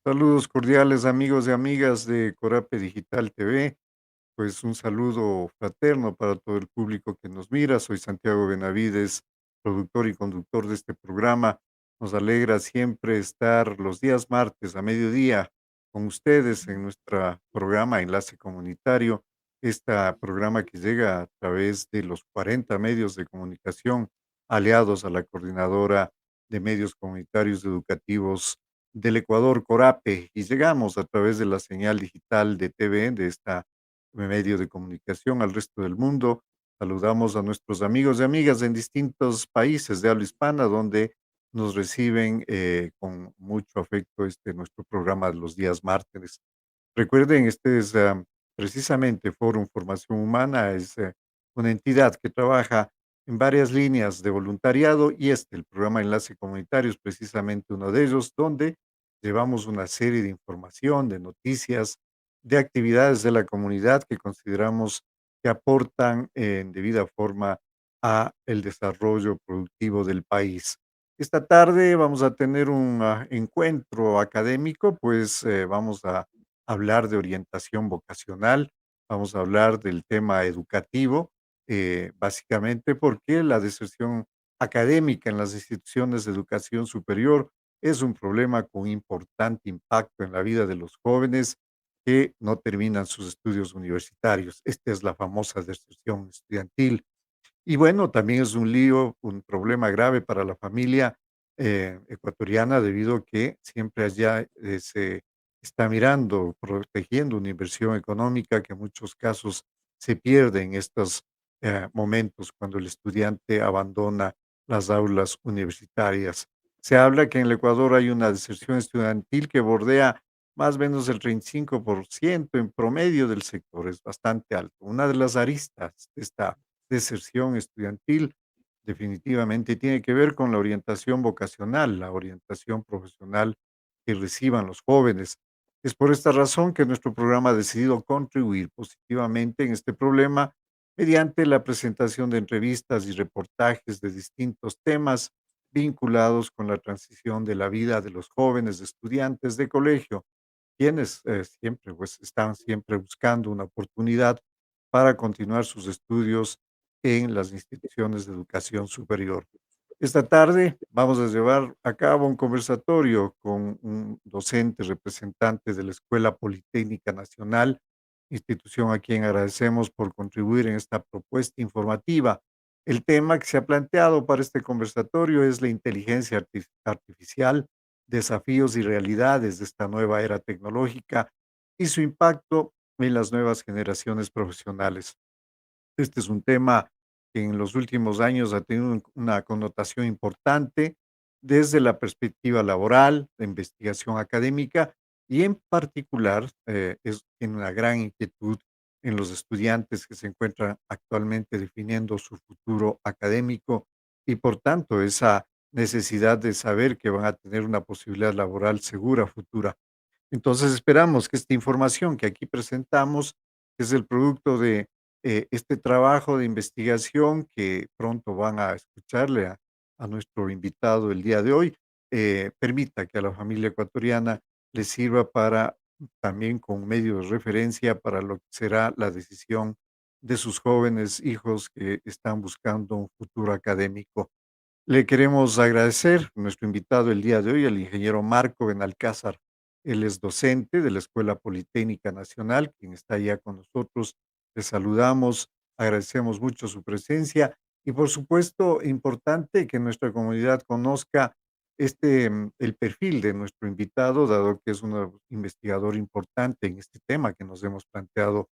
Saludos cordiales amigos y amigas de Corape Digital TV. Pues un saludo fraterno para todo el público que nos mira. Soy Santiago Benavides, productor y conductor de este programa. Nos alegra siempre estar los días martes a mediodía con ustedes en nuestro programa Enlace Comunitario, este programa que llega a través de los 40 medios de comunicación aliados a la Coordinadora de Medios Comunitarios Educativos del Ecuador, Corape, y llegamos a través de la señal digital de TV de esta medio de comunicación al resto del mundo. Saludamos a nuestros amigos y amigas en distintos países de habla hispana donde nos reciben con mucho afecto nuestro programa de los días martes. Recuerden, este es precisamente Fórum Formación Humana, es una entidad que trabaja en varias líneas de voluntariado y el programa Enlace Comunitario es precisamente uno de ellos, donde llevamos una serie de información, de noticias, de actividades de la comunidad que consideramos que aportan en debida forma a el desarrollo productivo del país. Esta tarde vamos a tener un encuentro académico, pues vamos a hablar de orientación vocacional, vamos a hablar del tema educativo, básicamente porque la deserción académica en las instituciones de educación superior es un problema con importante impacto en la vida de los jóvenes que no terminan sus estudios universitarios. Esta es la famosa deserción estudiantil. Y bueno, también es un lío, un problema grave para la familia ecuatoriana debido a que siempre allá se está mirando, protegiendo una inversión económica que en muchos casos se pierde en estos momentos cuando el estudiante abandona las aulas universitarias. Se habla que en el Ecuador hay una deserción estudiantil que bordea más o menos el 35% en promedio del sector, es bastante alto. Una de las aristas de esta deserción estudiantil definitivamente tiene que ver con la orientación vocacional, la orientación profesional que reciban los jóvenes. Es por esta razón que nuestro programa ha decidido contribuir positivamente en este problema mediante la presentación de entrevistas y reportajes de distintos temas vinculados con la transición de la vida de los jóvenes estudiantes de colegio, quienes siempre pues están siempre buscando una oportunidad para continuar sus estudios en las instituciones de educación superior. Esta tarde vamos a llevar a cabo un conversatorio con un docente representante de la Escuela Politécnica Nacional, institución a quien agradecemos por contribuir en esta propuesta informativa. El tema que se ha planteado para este conversatorio es la inteligencia artificial, desafíos y realidades de esta nueva era tecnológica y su impacto en las nuevas generaciones profesionales. Este es un tema que en los últimos años ha tenido una connotación importante desde la perspectiva laboral, de investigación académica y en particular tiene una gran inquietud en los estudiantes que se encuentran actualmente definiendo su futuro académico y por tanto esa necesidad de saber que van a tener una posibilidad laboral segura futura. Entonces esperamos que esta información que aquí presentamos, que es el producto de este trabajo de investigación que pronto van a escucharle a nuestro invitado el día de hoy, permita que a la familia ecuatoriana le sirva para también con medio de referencia para lo que será la decisión de sus jóvenes hijos que están buscando un futuro académico. Le queremos agradecer a nuestro invitado el día de hoy, el ingeniero Marco Benalcázar. Él es docente de la Escuela Politécnica Nacional, quien está ya con nosotros. Le saludamos, agradecemos mucho su presencia y por supuesto, importante que nuestra comunidad conozca el perfil de nuestro invitado, dado que es un investigador importante en este tema que nos hemos planteado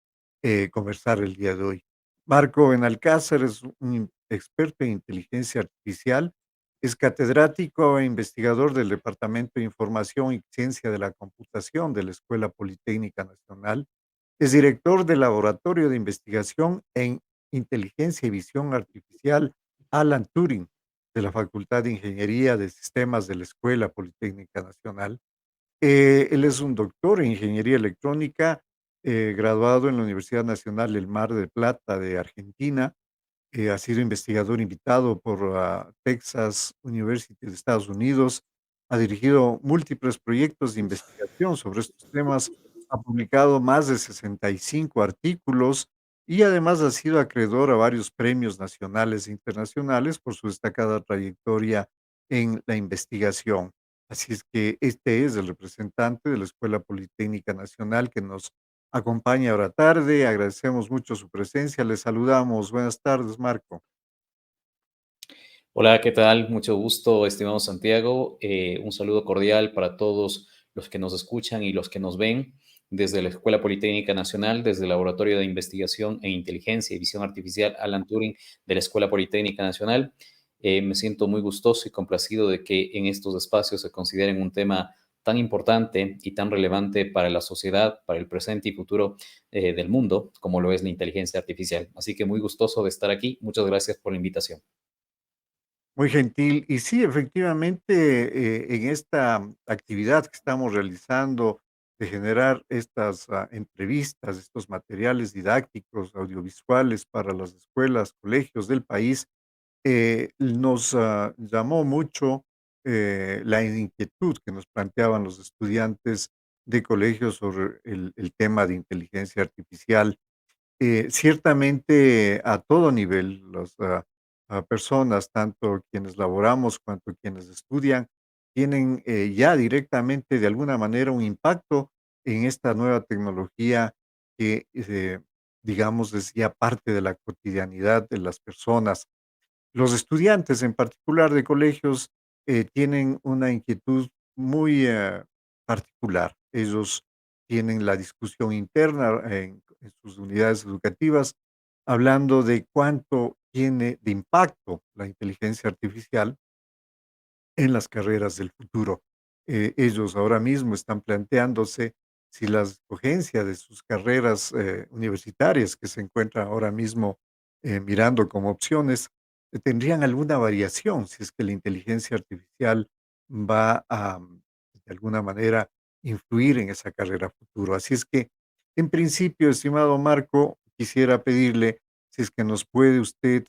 conversar el día de hoy. Marco Benalcázar es un experto en inteligencia artificial, es catedrático e investigador del Departamento de Información y Ciencia de la Computación de la Escuela Politécnica Nacional, es director del Laboratorio de Investigación en Inteligencia y Visión Artificial Alan Turing de la Facultad de Ingeniería de Sistemas de la Escuela Politécnica Nacional. Él es un doctor en ingeniería electrónica, graduado en la Universidad Nacional del Mar del Plata de Argentina. Ha sido investigador invitado por Texas University de Estados Unidos ha dirigido múltiples proyectos de investigación sobre estos temas, ha publicado más de 65 artículos y además ha sido acreedor a varios premios nacionales e internacionales por su destacada trayectoria en la investigación. Así es que este es el representante de la Escuela Politécnica Nacional que nos acompaña ahora tarde. Agradecemos mucho su presencia. Le saludamos. Buenas tardes, Marco. Hola, ¿qué tal? Mucho gusto, estimado Santiago. Un saludo cordial para todos los que nos escuchan y los que nos ven desde la Escuela Politécnica Nacional, desde el Laboratorio de Investigación en Inteligencia y Visión Artificial Alan Turing de la Escuela Politécnica Nacional. Me siento muy gustoso y complacido de que en estos espacios se consideren un tema tan importante y tan relevante para la sociedad, para el presente y futuro del mundo, como lo es la inteligencia artificial. Así que muy gustoso de estar aquí. Muchas gracias por la invitación. Muy gentil. Y sí, efectivamente, en esta actividad que estamos realizando de generar estas entrevistas, estos materiales didácticos, audiovisuales para las escuelas, colegios del país, nos llamó mucho la inquietud que nos planteaban los estudiantes de colegios sobre el tema de inteligencia artificial. Ciertamente a todo nivel, las personas, tanto quienes laboramos cuanto quienes estudian, tienen ya directamente de alguna manera un impacto en esta nueva tecnología que, digamos, es ya parte de la cotidianidad de las personas. Los estudiantes, en particular de colegios, tienen una inquietud muy, particular. Ellos tienen la discusión interna en sus unidades educativas, hablando de cuánto tiene de impacto la inteligencia artificial en las carreras del futuro. Ellos ahora mismo están planteándose si la escogencia de sus carreras universitarias que se encuentran ahora mismo mirando como opciones, tendrían alguna variación si es que la inteligencia artificial va a, de alguna manera, influir en esa carrera futuro. Así es que, en principio, estimado Marco, quisiera pedirle si es que nos puede usted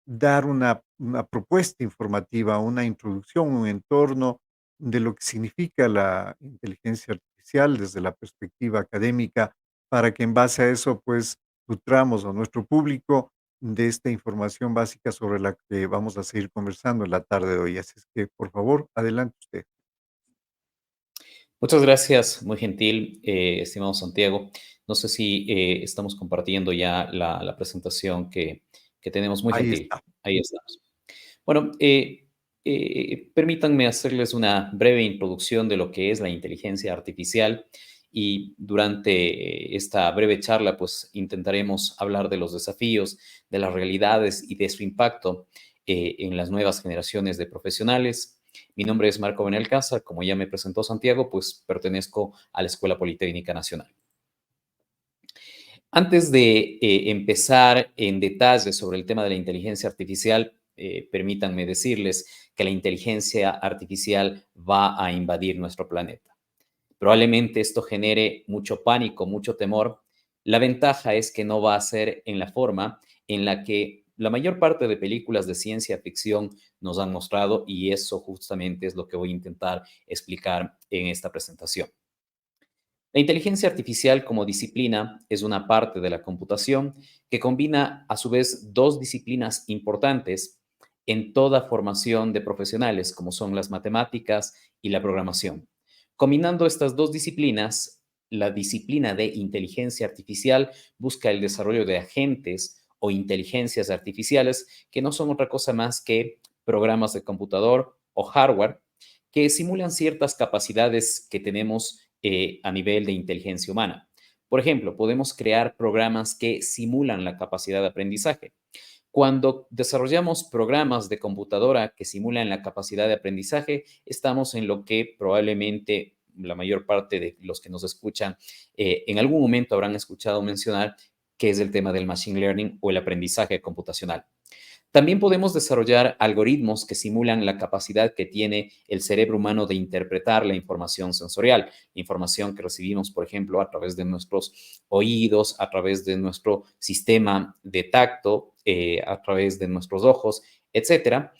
dar una propuesta informativa, una introducción, un entorno de lo que significa la inteligencia artificial desde la perspectiva académica, para que en base a eso, pues, nutramos a nuestro público de esta información básica sobre la que vamos a seguir conversando en la tarde de hoy. Así es que, por favor, adelante usted. Muchas gracias, muy gentil, estimado Santiago. No sé si estamos compartiendo ya la presentación que tenemos, muy Ahí gentil. está. Ahí estamos. Bueno, permítanme hacerles una breve introducción de lo que es la inteligencia artificial y durante esta breve charla, pues intentaremos hablar de los desafíos, de las realidades y de su impacto en las nuevas generaciones de profesionales. Mi nombre es Marco Benalcázar, como ya me presentó Santiago, pues pertenezco a la Escuela Politécnica Nacional. Antes de empezar en detalle sobre el tema de la inteligencia artificial, permítanme decirles que la inteligencia artificial va a invadir nuestro planeta. Probablemente esto genere mucho pánico, mucho temor. La ventaja es que no va a ser en la forma en la que la mayor parte de películas de ciencia ficción nos han mostrado, y eso justamente es lo que voy a intentar explicar en esta presentación. La inteligencia artificial como disciplina es una parte de la computación que combina a su vez dos disciplinas importantes en toda formación de profesionales, como son las matemáticas y la programación. Combinando estas dos disciplinas, la disciplina de inteligencia artificial busca el desarrollo de agentes o inteligencias artificiales que no son otra cosa más que programas de computador o hardware que simulan ciertas capacidades que tenemos a nivel de inteligencia humana. Por ejemplo, podemos crear programas que simulan la capacidad de aprendizaje. Cuando desarrollamos programas de computadora que simulan la capacidad de aprendizaje, estamos en lo que probablemente la mayor parte de los que nos escuchan en algún momento habrán escuchado mencionar, que es el tema del machine learning o el aprendizaje computacional. También podemos desarrollar algoritmos que simulan la capacidad que tiene el cerebro humano de interpretar la información sensorial, información que recibimos, por ejemplo, a través de nuestros oídos, a través de nuestro sistema de tacto, a través de nuestros ojos, etcétera.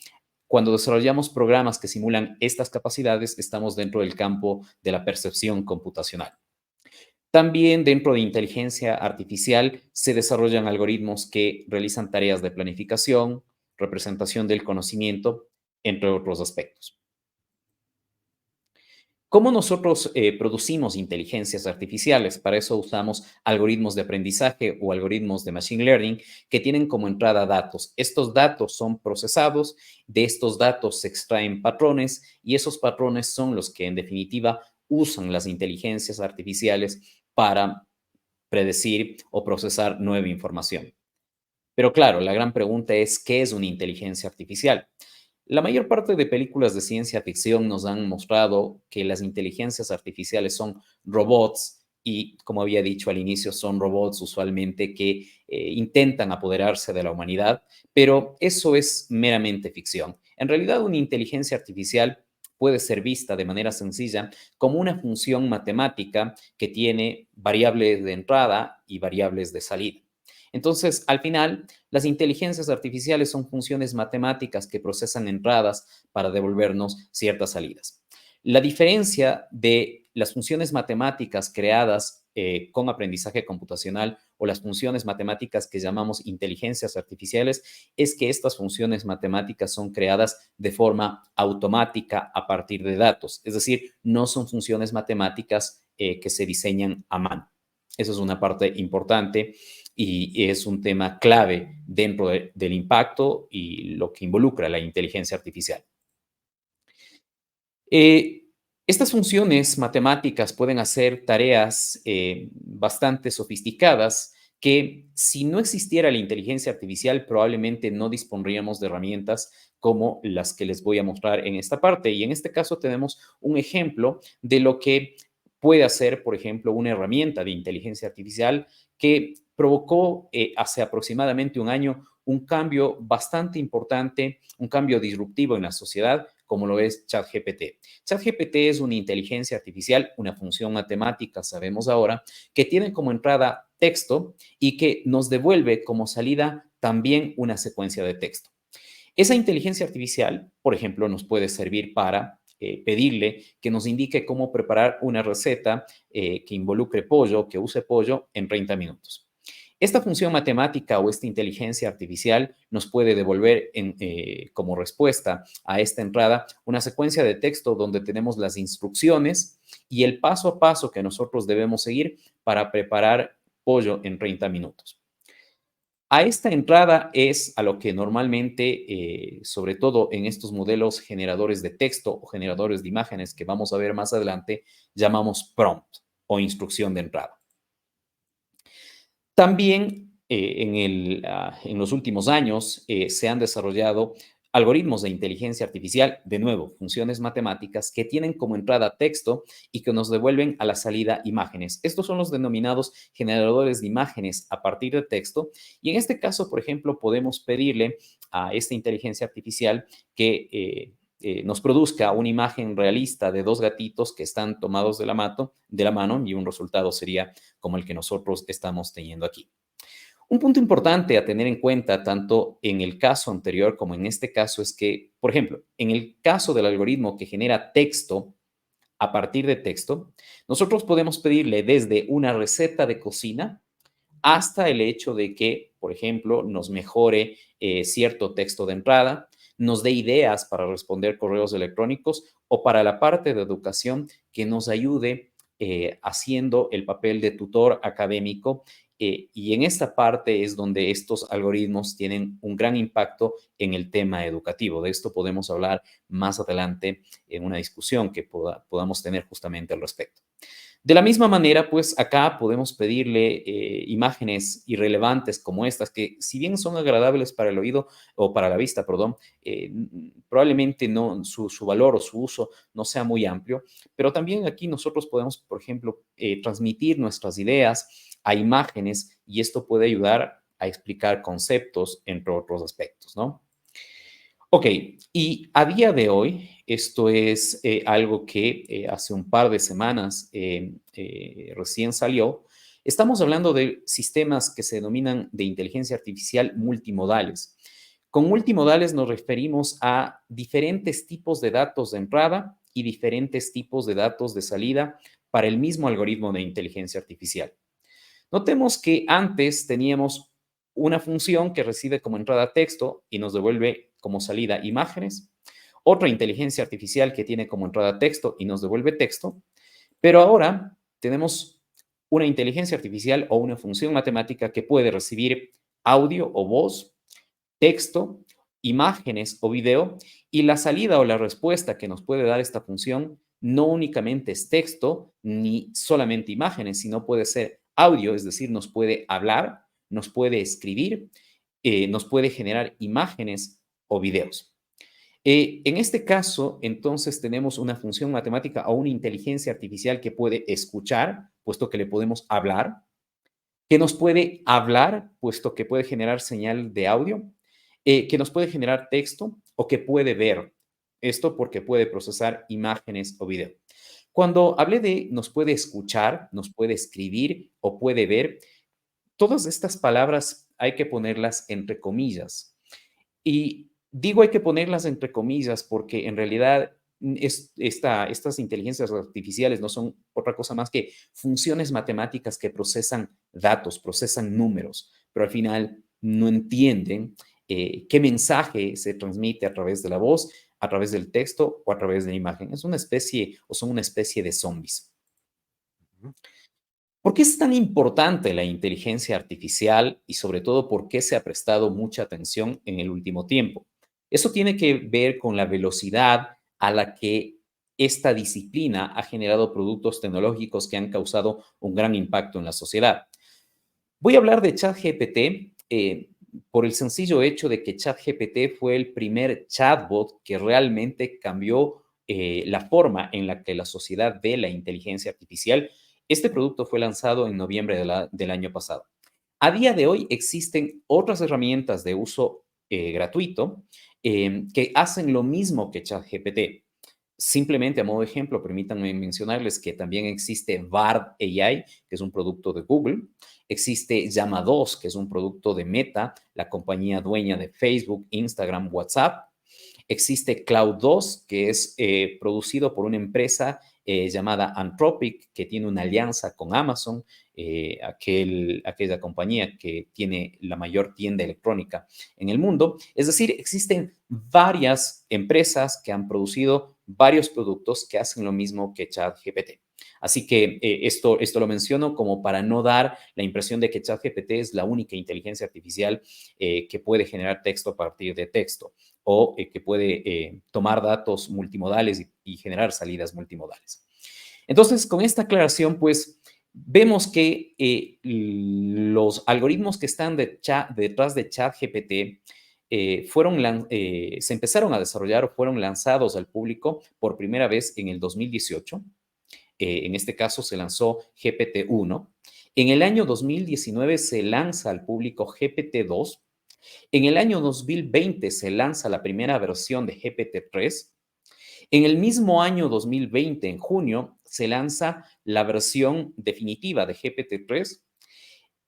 Cuando desarrollamos programas que simulan estas capacidades, estamos dentro del campo de la percepción computacional. También dentro de inteligencia artificial se desarrollan algoritmos que realizan tareas de planificación, representación del conocimiento, entre otros aspectos. ¿Cómo nosotros producimos inteligencias artificiales? Para eso usamos algoritmos de aprendizaje o algoritmos de machine learning que tienen como entrada datos. Estos datos son procesados, de estos datos se extraen patrones y esos patrones son los que en definitiva usan las inteligencias artificiales para predecir o procesar nueva información. Pero claro, la gran pregunta es, ¿qué es una inteligencia artificial? La mayor parte de películas de ciencia ficción nos han mostrado que las inteligencias artificiales son robots y, como había dicho al inicio, son robots usualmente que intentan apoderarse de la humanidad, pero eso es meramente ficción. En realidad, una inteligencia artificial puede ser vista de manera sencilla como una función matemática que tiene variables de entrada y variables de salida. Entonces, al final, las inteligencias artificiales son funciones matemáticas que procesan entradas para devolvernos ciertas salidas. La diferencia de las funciones matemáticas creadas con aprendizaje computacional o las funciones matemáticas que llamamos inteligencias artificiales es que estas funciones matemáticas son creadas de forma automática a partir de datos, es decir, no son funciones matemáticas que se diseñan a mano. Esa es una parte importante y es un tema clave dentro del impacto y lo que involucra la inteligencia artificial. Eh, Estas funciones matemáticas pueden hacer tareas bastante sofisticadas que si no existiera la inteligencia artificial probablemente no dispondríamos de herramientas como las que les voy a mostrar en esta parte. Y en este caso tenemos un ejemplo de lo que puede hacer, por ejemplo, una herramienta de inteligencia artificial que provocó hace aproximadamente un año un cambio bastante importante, un cambio disruptivo en la sociedad, como lo es ChatGPT. ChatGPT es una inteligencia artificial, una función matemática, sabemos ahora, que tiene como entrada texto y que nos devuelve como salida también una secuencia de texto. Esa inteligencia artificial, por ejemplo, nos puede servir para pedirle que nos indique cómo preparar una receta que involucre pollo, que use pollo en 30 minutos. Esta función matemática o esta inteligencia artificial nos puede devolver como respuesta a esta entrada una secuencia de texto donde tenemos las instrucciones y el paso a paso que nosotros debemos seguir para preparar pollo en 30 minutos. A esta entrada es a lo que normalmente, sobre todo en estos modelos generadores de texto o generadores de imágenes que vamos a ver más adelante, llamamos prompt o instrucción de entrada. También en los últimos años se han desarrollado algoritmos de inteligencia artificial, de nuevo, funciones matemáticas que tienen como entrada texto y que nos devuelven a la salida imágenes. Estos son los denominados generadores de imágenes a partir de texto y en este caso, por ejemplo, podemos pedirle a esta inteligencia artificial que nos produzca una imagen realista de dos gatitos que están tomados de la mano y un resultado sería como el que nosotros estamos teniendo aquí. Un punto importante a tener en cuenta, tanto en el caso anterior como en este caso, es que, por ejemplo, en el caso del algoritmo que genera texto a partir de texto, nosotros podemos pedirle desde una receta de cocina hasta el hecho de que, por ejemplo, nos mejore cierto texto de entrada, nos dé ideas para responder correos electrónicos o para la parte de educación que nos ayude haciendo el papel de tutor académico. Y en esta parte es donde estos algoritmos tienen un gran impacto en el tema educativo. De esto podemos hablar más adelante en una discusión que podamos tener justamente al respecto. De la misma manera, pues acá podemos pedirle imágenes irrelevantes como estas, que si bien son agradables para el oído o para la vista, perdón, probablemente no, su valor o su uso no sea muy amplio, pero también aquí nosotros podemos, por ejemplo, transmitir nuestras ideas a imágenes y esto puede ayudar a explicar conceptos, entre otros aspectos, ¿no? Ok, y a día de hoy, esto es algo que hace un par de semanas recién salió, estamos hablando de sistemas que se denominan de inteligencia artificial multimodales. Con multimodales nos referimos a diferentes tipos de datos de entrada y diferentes tipos de datos de salida para el mismo algoritmo de inteligencia artificial. Notemos que antes teníamos una función que recibe como entrada texto y nos devuelve como salida imágenes, otra inteligencia artificial que tiene como entrada texto y nos devuelve texto, pero ahora tenemos una inteligencia artificial o una función matemática que puede recibir audio o voz, texto, imágenes o video, y la salida o la respuesta que nos puede dar esta función no únicamente es texto ni solamente imágenes, sino puede ser audio, es decir, nos puede hablar, nos puede escribir, nos puede generar imágenes o videos. En este caso, entonces, tenemos una función matemática o una inteligencia artificial que puede escuchar, puesto que le podemos hablar, que nos puede hablar, puesto que puede generar señal de audio, que nos puede generar texto o que puede ver. Esto porque puede procesar imágenes o video. Cuando hablé de nos puede escuchar, nos puede escribir o puede ver, todas estas palabras hay que ponerlas entre comillas. Y digo hay que ponerlas entre comillas porque en realidad estas inteligencias artificiales no son otra cosa más que funciones matemáticas que procesan datos, procesan números, pero al final no entienden qué mensaje se transmite a través de la voz, a través del texto o a través de la imagen. Es una especie o son una especie de zombies. Ujú. ¿Por qué es tan importante la inteligencia artificial y sobre todo por qué se ha prestado mucha atención en el último tiempo? Eso tiene que ver con la velocidad a la que esta disciplina ha generado productos tecnológicos que han causado un gran impacto en la sociedad. Voy a hablar de ChatGPT por el sencillo hecho de que ChatGPT fue el primer chatbot que realmente cambió la forma en la que la sociedad ve la inteligencia artificial. Este producto fue lanzado en noviembre del año pasado. A día de hoy existen otras herramientas de uso gratuito que hacen lo mismo que ChatGPT. Simplemente a modo de ejemplo, permítanme mencionarles que también existe Bard AI, que es un producto de Google. Existe Llama 2, que es un producto de Meta, la compañía dueña de Facebook, Instagram, WhatsApp. Existe Cloud 2, que es producido por una empresa llamada Anthropic, que tiene una alianza con Amazon, aquella compañía que tiene la mayor tienda electrónica en el mundo. Es decir, existen varias empresas que han producido varios productos que hacen lo mismo que ChatGPT. Así que esto lo menciono como para no dar la impresión de que ChatGPT es la única inteligencia artificial que puede generar texto a partir de texto o que puede tomar datos multimodales y generar salidas multimodales. Entonces, con esta aclaración, pues vemos que los algoritmos que están detrás de ChatGPT se empezaron a desarrollar o fueron lanzados al público por primera vez en el 2018. En este caso se lanzó GPT-1. En el año 2019 se lanza al público GPT-2. En el año 2020 se lanza la primera versión de GPT-3. En el mismo año 2020, en junio, se lanza la versión definitiva de GPT-3.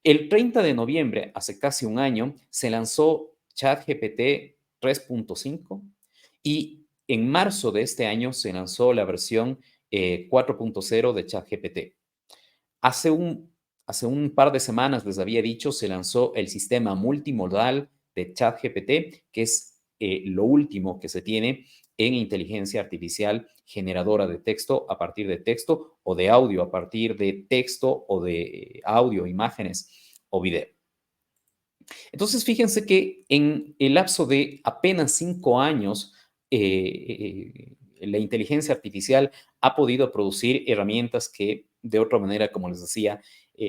El 30 de noviembre, hace casi un año, se lanzó ChatGPT 3.5 y en marzo de este año se lanzó la versión 4.0 de ChatGPT. Hace un, hace un par de semanas, les había dicho, se lanzó el sistema multimodal de ChatGPT, que es lo último que se tiene en inteligencia artificial generadora de texto a partir de texto o de audio a partir de texto o de audio, imágenes o video. Entonces, fíjense que en el lapso de apenas 5 años, la inteligencia artificial ha podido producir herramientas que de otra manera, como les decía,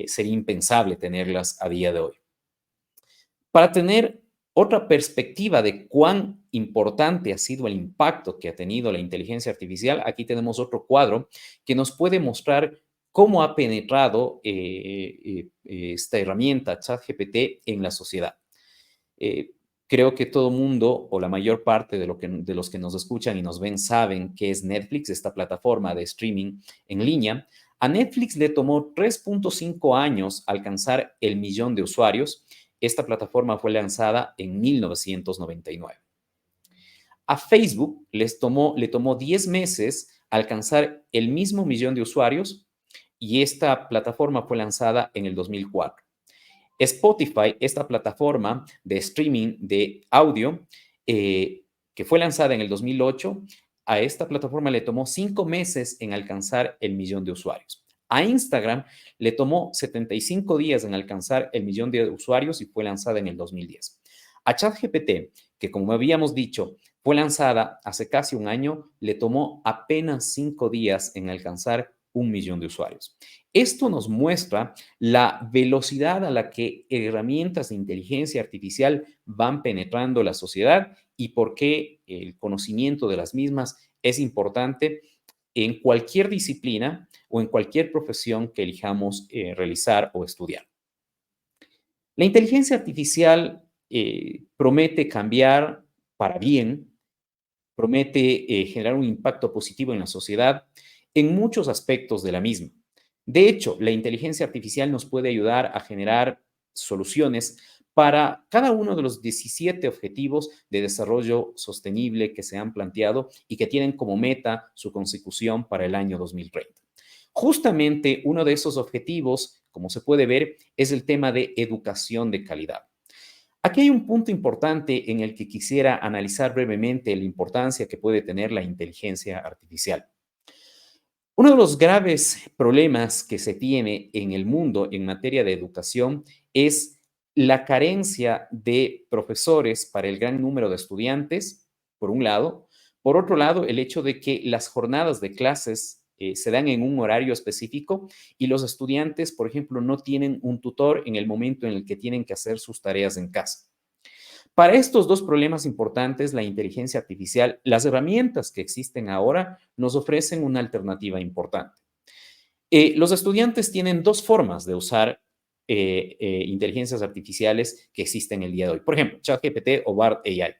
sería impensable tenerlas a día de hoy. Para tener otra perspectiva de cuán importante ha sido el impacto que ha tenido la inteligencia artificial, aquí tenemos otro cuadro que nos puede mostrar cómo ha penetrado esta herramienta ChatGPT en la sociedad. Eh, Creo que todo mundo o la mayor parte de los que nos escuchan y nos ven saben qué es Netflix, esta plataforma de streaming en línea. A Netflix le tomó 3.5 años alcanzar el millón de usuarios Esta plataforma fue lanzada en 1999. A Facebook le tomó 10 meses alcanzar el mismo millón de usuarios y esta plataforma fue lanzada en el 2004. Spotify, esta plataforma de streaming de audio, que fue lanzada en el 2008, a esta plataforma le tomó 5 meses en alcanzar el millón de usuarios. A Instagram le tomó 75 días en alcanzar el millón de usuarios y fue lanzada en el 2010. A ChatGPT, que como habíamos dicho, fue lanzada hace casi un año, le tomó apenas 5 días en alcanzar 1 millón de usuarios. Esto nos muestra la velocidad a la que herramientas de inteligencia artificial van penetrando la sociedad y por qué el conocimiento de las mismas es importante en cualquier disciplina o en cualquier profesión que elijamos realizar o estudiar. La inteligencia artificial promete cambiar para bien, promete generar un impacto positivo en la sociedad en muchos aspectos de la misma. De hecho, la inteligencia artificial nos puede ayudar a generar soluciones para cada uno de los 17 objetivos de desarrollo sostenible que se han planteado y que tienen como meta su consecución para el año 2030. Justamente uno de esos objetivos, como se puede ver, es el tema de educación de calidad. Aquí hay un punto importante en el que quisiera analizar brevemente la importancia que puede tener la inteligencia artificial. Uno de los graves problemas que se tiene en el mundo en materia de educación es la carencia de profesores para el gran número de estudiantes, por un lado. Por otro lado, el hecho de que las jornadas de clases se dan en un horario específico y los estudiantes, por ejemplo, no tienen un tutor en el momento en el que tienen que hacer sus tareas en casa. Para estos dos problemas importantes, la inteligencia artificial, las herramientas que existen ahora nos ofrecen una alternativa importante. Los estudiantes tienen dos formas de usar inteligencias artificiales que existen el día de hoy. Por ejemplo, ChatGPT o BART AI.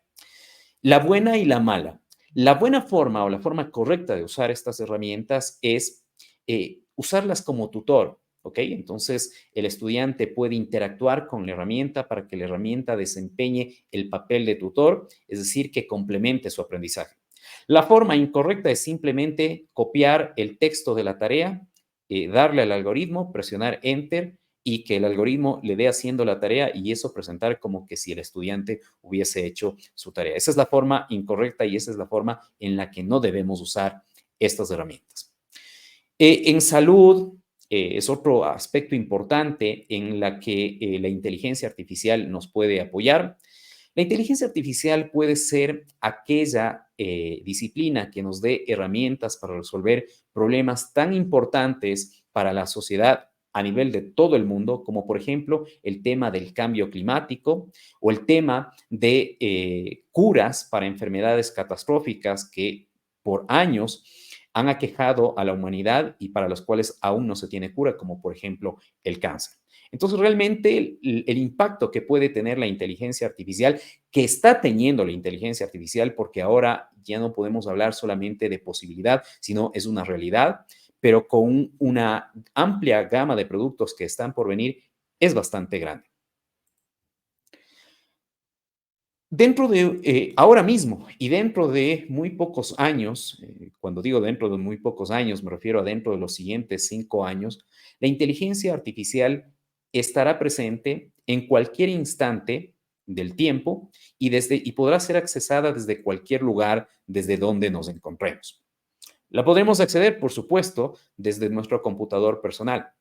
La buena y la mala. La buena forma o la forma correcta de usar estas herramientas es usarlas como tutor, ¿ok? Entonces, el estudiante puede interactuar con la herramienta para que la herramienta desempeñe el papel de tutor, es decir, que complemente su aprendizaje. La forma incorrecta es simplemente copiar el texto de la tarea, darle al algoritmo, presionar Enter y que el algoritmo le dé haciendo la tarea y eso presentar como que si el estudiante hubiese hecho su tarea. Esa es la forma incorrecta y esa es la forma en la que no debemos usar estas herramientas. En salud es otro aspecto importante en la que la inteligencia artificial nos puede apoyar. La inteligencia artificial puede ser aquella disciplina que nos dé herramientas para resolver problemas tan importantes para la sociedad a nivel de todo el mundo, como por ejemplo el tema del cambio climático o el tema de curas para enfermedades catastróficas que por años han aquejado a la humanidad y para las cuales aún no se tiene cura, como por ejemplo el cáncer. Entonces, realmente el impacto que puede tener la inteligencia artificial, que está teniendo la inteligencia artificial, porque ahora ya no podemos hablar solamente de posibilidad, sino es una realidad, pero con una amplia gama de productos que están por venir, es bastante grande. Dentro de ahora mismo y dentro de muy pocos años, cuando digo dentro de muy pocos años, me refiero a dentro de los siguientes 5 años, la inteligencia artificial estará presente en cualquier instante del tiempo y podrá ser accesada desde cualquier lugar desde donde nos encontremos. La podremos acceder, por supuesto, desde nuestro computador personal,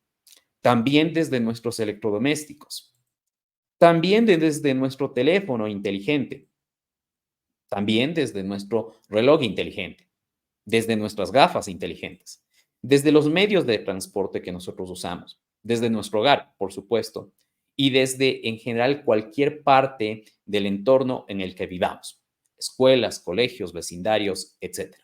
también desde nuestros electrodomésticos, también desde nuestro teléfono inteligente, también desde nuestro reloj inteligente, desde nuestras gafas inteligentes, desde los medios de transporte que nosotros usamos, desde nuestro hogar, por supuesto, y desde en general cualquier parte del entorno en el que vivamos, escuelas, colegios, vecindarios, etc.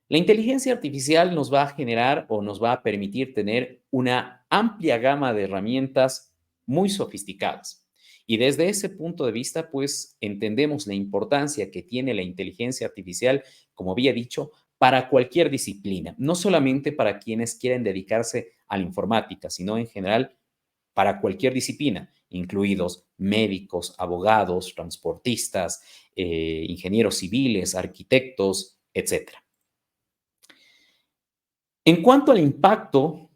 La inteligencia artificial nos va a generar o nos va a permitir tener una amplia gama de herramientas muy sofisticadas. Y desde ese punto de vista, pues entendemos la importancia que tiene la inteligencia artificial, como había dicho, para cualquier disciplina, no solamente para quienes quieren dedicarse a la informática, sino en general para cualquier disciplina, incluidos médicos, abogados, transportistas, ingenieros civiles, arquitectos, etcétera. En cuanto al impacto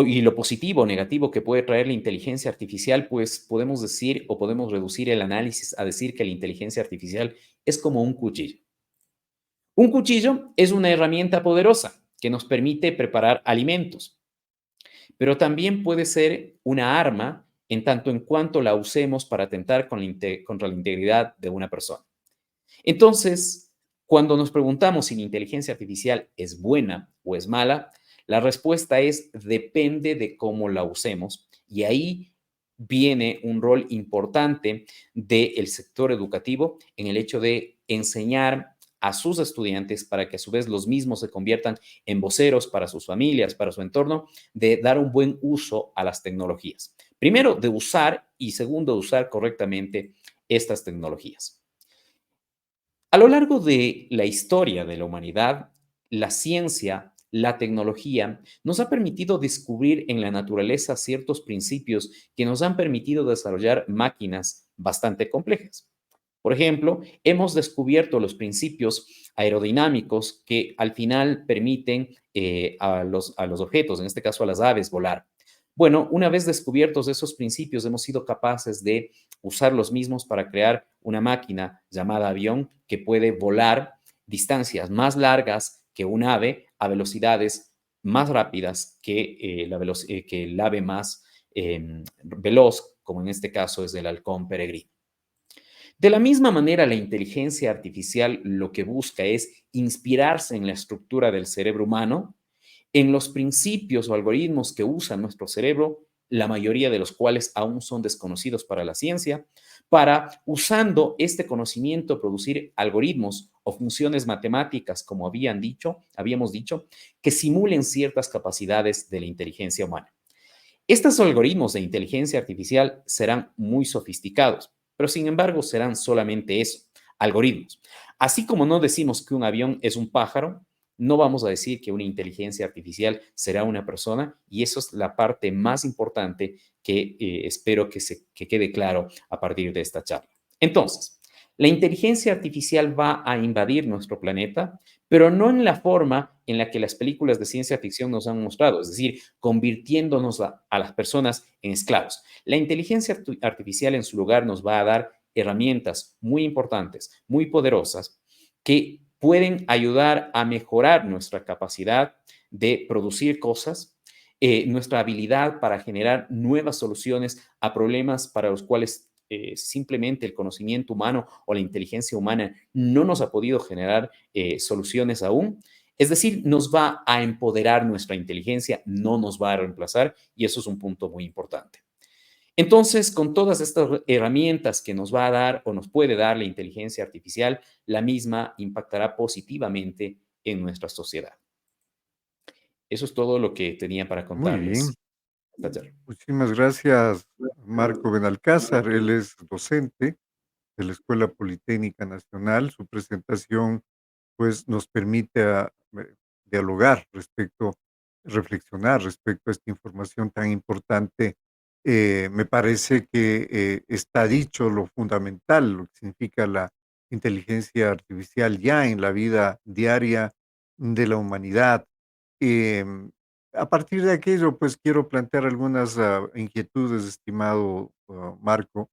y lo positivo o negativo que puede traer la inteligencia artificial, pues podemos decir o podemos reducir el análisis a decir que la inteligencia artificial es como un cuchillo. Un cuchillo es una herramienta poderosa que nos permite preparar alimentos, pero también puede ser una arma en tanto en cuanto la usemos para atentar contra la integridad de una persona. Entonces, cuando nos preguntamos si la inteligencia artificial es buena o es mala, la respuesta es depende de cómo la usemos. Y ahí viene un rol importante del sector educativo en el hecho de enseñar a sus estudiantes para que a su vez los mismos se conviertan en voceros para sus familias, para su entorno, de dar un buen uso a las tecnologías. Primero, de usar y segundo, de usar correctamente estas tecnologías. A lo largo de la historia de la humanidad, la ciencia, la tecnología, nos ha permitido descubrir en la naturaleza ciertos principios que nos han permitido desarrollar máquinas bastante complejas. Por ejemplo, hemos descubierto los principios aerodinámicos que al final permiten a los objetos, en este caso a las aves, volar. Bueno, una vez descubiertos esos principios, hemos sido capaces de usar los mismos para crear una máquina llamada avión que puede volar distancias más largas que un ave a velocidades más rápidas que, que el ave más veloz, como en este caso es el halcón peregrino. De la misma manera, la inteligencia artificial lo que busca es inspirarse en la estructura del cerebro humano, en los principios o algoritmos que usa nuestro cerebro, la mayoría de los cuales aún son desconocidos para la ciencia, para, usando este conocimiento, producir algoritmos o funciones matemáticas, como habíamos dicho, que simulen ciertas capacidades de la inteligencia humana. Estos algoritmos de inteligencia artificial serán muy sofisticados, pero sin embargo serán solamente eso, algoritmos. Así como no decimos que un avión es un pájaro, no vamos a decir que una inteligencia artificial será una persona, y eso es la parte más importante que espero que quede claro a partir de esta charla. Entonces, la inteligencia artificial va a invadir nuestro planeta, pero no en la forma en la que las películas de ciencia ficción nos han mostrado, es decir, convirtiéndonos a las personas en esclavos. La inteligencia artificial en su lugar nos va a dar herramientas muy importantes, muy poderosas, que pueden ayudar a mejorar nuestra capacidad de producir cosas, nuestra habilidad para generar nuevas soluciones a problemas para los cuales simplemente el conocimiento humano o la inteligencia humana no nos ha podido generar soluciones aún. Es decir, nos va a empoderar nuestra inteligencia, no nos va a reemplazar, y eso es un punto muy importante. Entonces, con todas estas herramientas que nos va a dar o nos puede dar la inteligencia artificial, la misma impactará positivamente en nuestra sociedad. Eso es todo lo que tenía para Muy bien. contarles esta charla. Muchísimas gracias, Marco Benalcázar. Él es docente de la Escuela Politécnica Nacional. Su presentación, pues, nos permite dialogar reflexionar respecto a esta información tan importante. Me parece que está dicho lo fundamental, lo que significa la inteligencia artificial ya en la vida diaria de la humanidad. Em, a partir de aquello, pues quiero plantear algunas inquietudes, estimado Marco,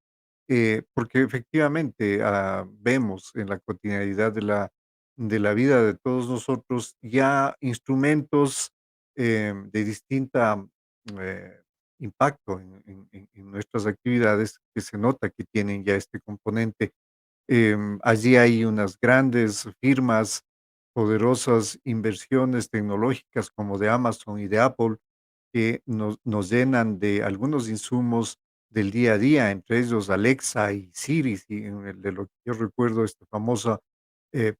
porque efectivamente vemos en la cotidianidad de la vida de todos nosotros ya instrumentos de distinta eh, impacto en nuestras actividades que se nota que tienen ya este componente. Allí hay unas grandes firmas, poderosas inversiones tecnológicas como de Amazon y de Apple, que nos llenan de algunos insumos del día a día, entre ellos Alexa y Siri, y en el de lo que yo recuerdo, esta famosa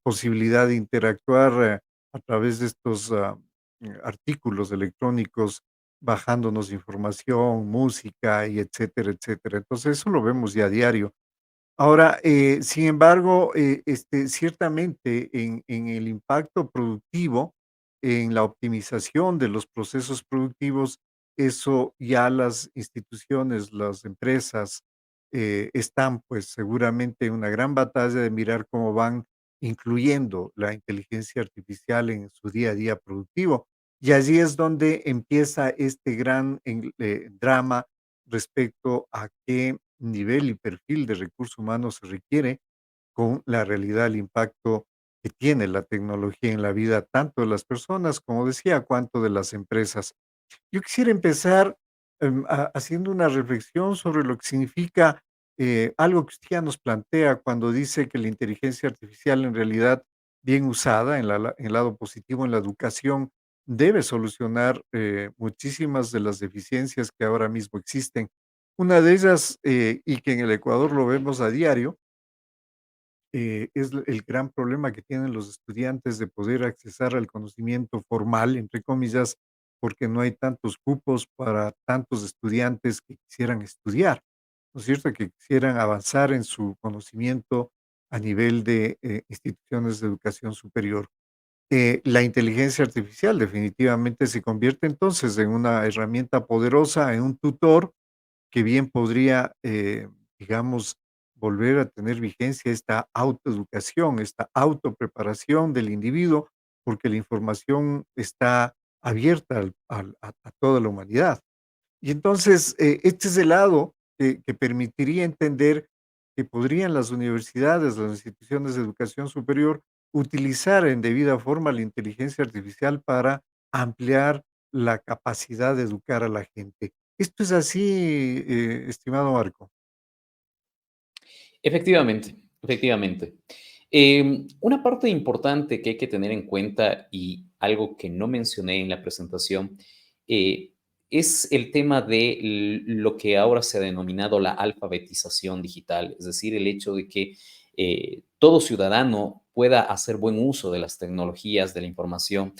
posibilidad de interactuar a través de estos artículos electrónicos, bajándonos información, música y etcétera, etcétera. Entonces, eso lo vemos ya a diario. Ahora, sin embargo, ciertamente en el impacto productivo, en la optimización de los procesos productivos, eso ya las instituciones, las empresas, están, pues, seguramente en una gran batalla de mirar cómo van incluyendo la inteligencia artificial en su día a día productivo. Y allí es donde empieza este gran drama respecto a qué nivel y perfil de recurso humano se requiere con la realidad, el impacto que tiene la tecnología en la vida tanto de las personas, como decía, cuanto de las empresas. Yo quisiera empezar haciendo una reflexión sobre lo que significa algo que usted ya nos plantea cuando dice que la inteligencia artificial en realidad, bien usada en el lado positivo en la educación, debe solucionar muchísimas de las deficiencias que ahora mismo existen. Una de ellas, y que en el Ecuador lo vemos a diario, es el gran problema que tienen los estudiantes de poder accesar al conocimiento formal, entre comillas, porque no hay tantos cupos para tantos estudiantes que quisieran estudiar, ¿no es cierto? Que quisieran avanzar en su conocimiento a nivel de instituciones de educación superior. La inteligencia artificial definitivamente se convierte entonces en una herramienta poderosa, en un tutor que bien podría, digamos, volver a tener vigencia esta autoeducación, esta autopreparación del individuo, porque la información está abierta a toda la humanidad. Y entonces, este es el lado que permitiría entender que podrían las universidades, las instituciones de educación superior, utilizar en debida forma la inteligencia artificial para ampliar la capacidad de educar a la gente. ¿Esto es así, estimado Marco? Efectivamente, efectivamente. Una parte importante que hay que tener en cuenta y algo que no mencioné en la presentación eh, es el tema de lo que ahora se ha denominado la alfabetización digital, es decir, el hecho de que todo ciudadano pueda hacer buen uso de las tecnologías de la información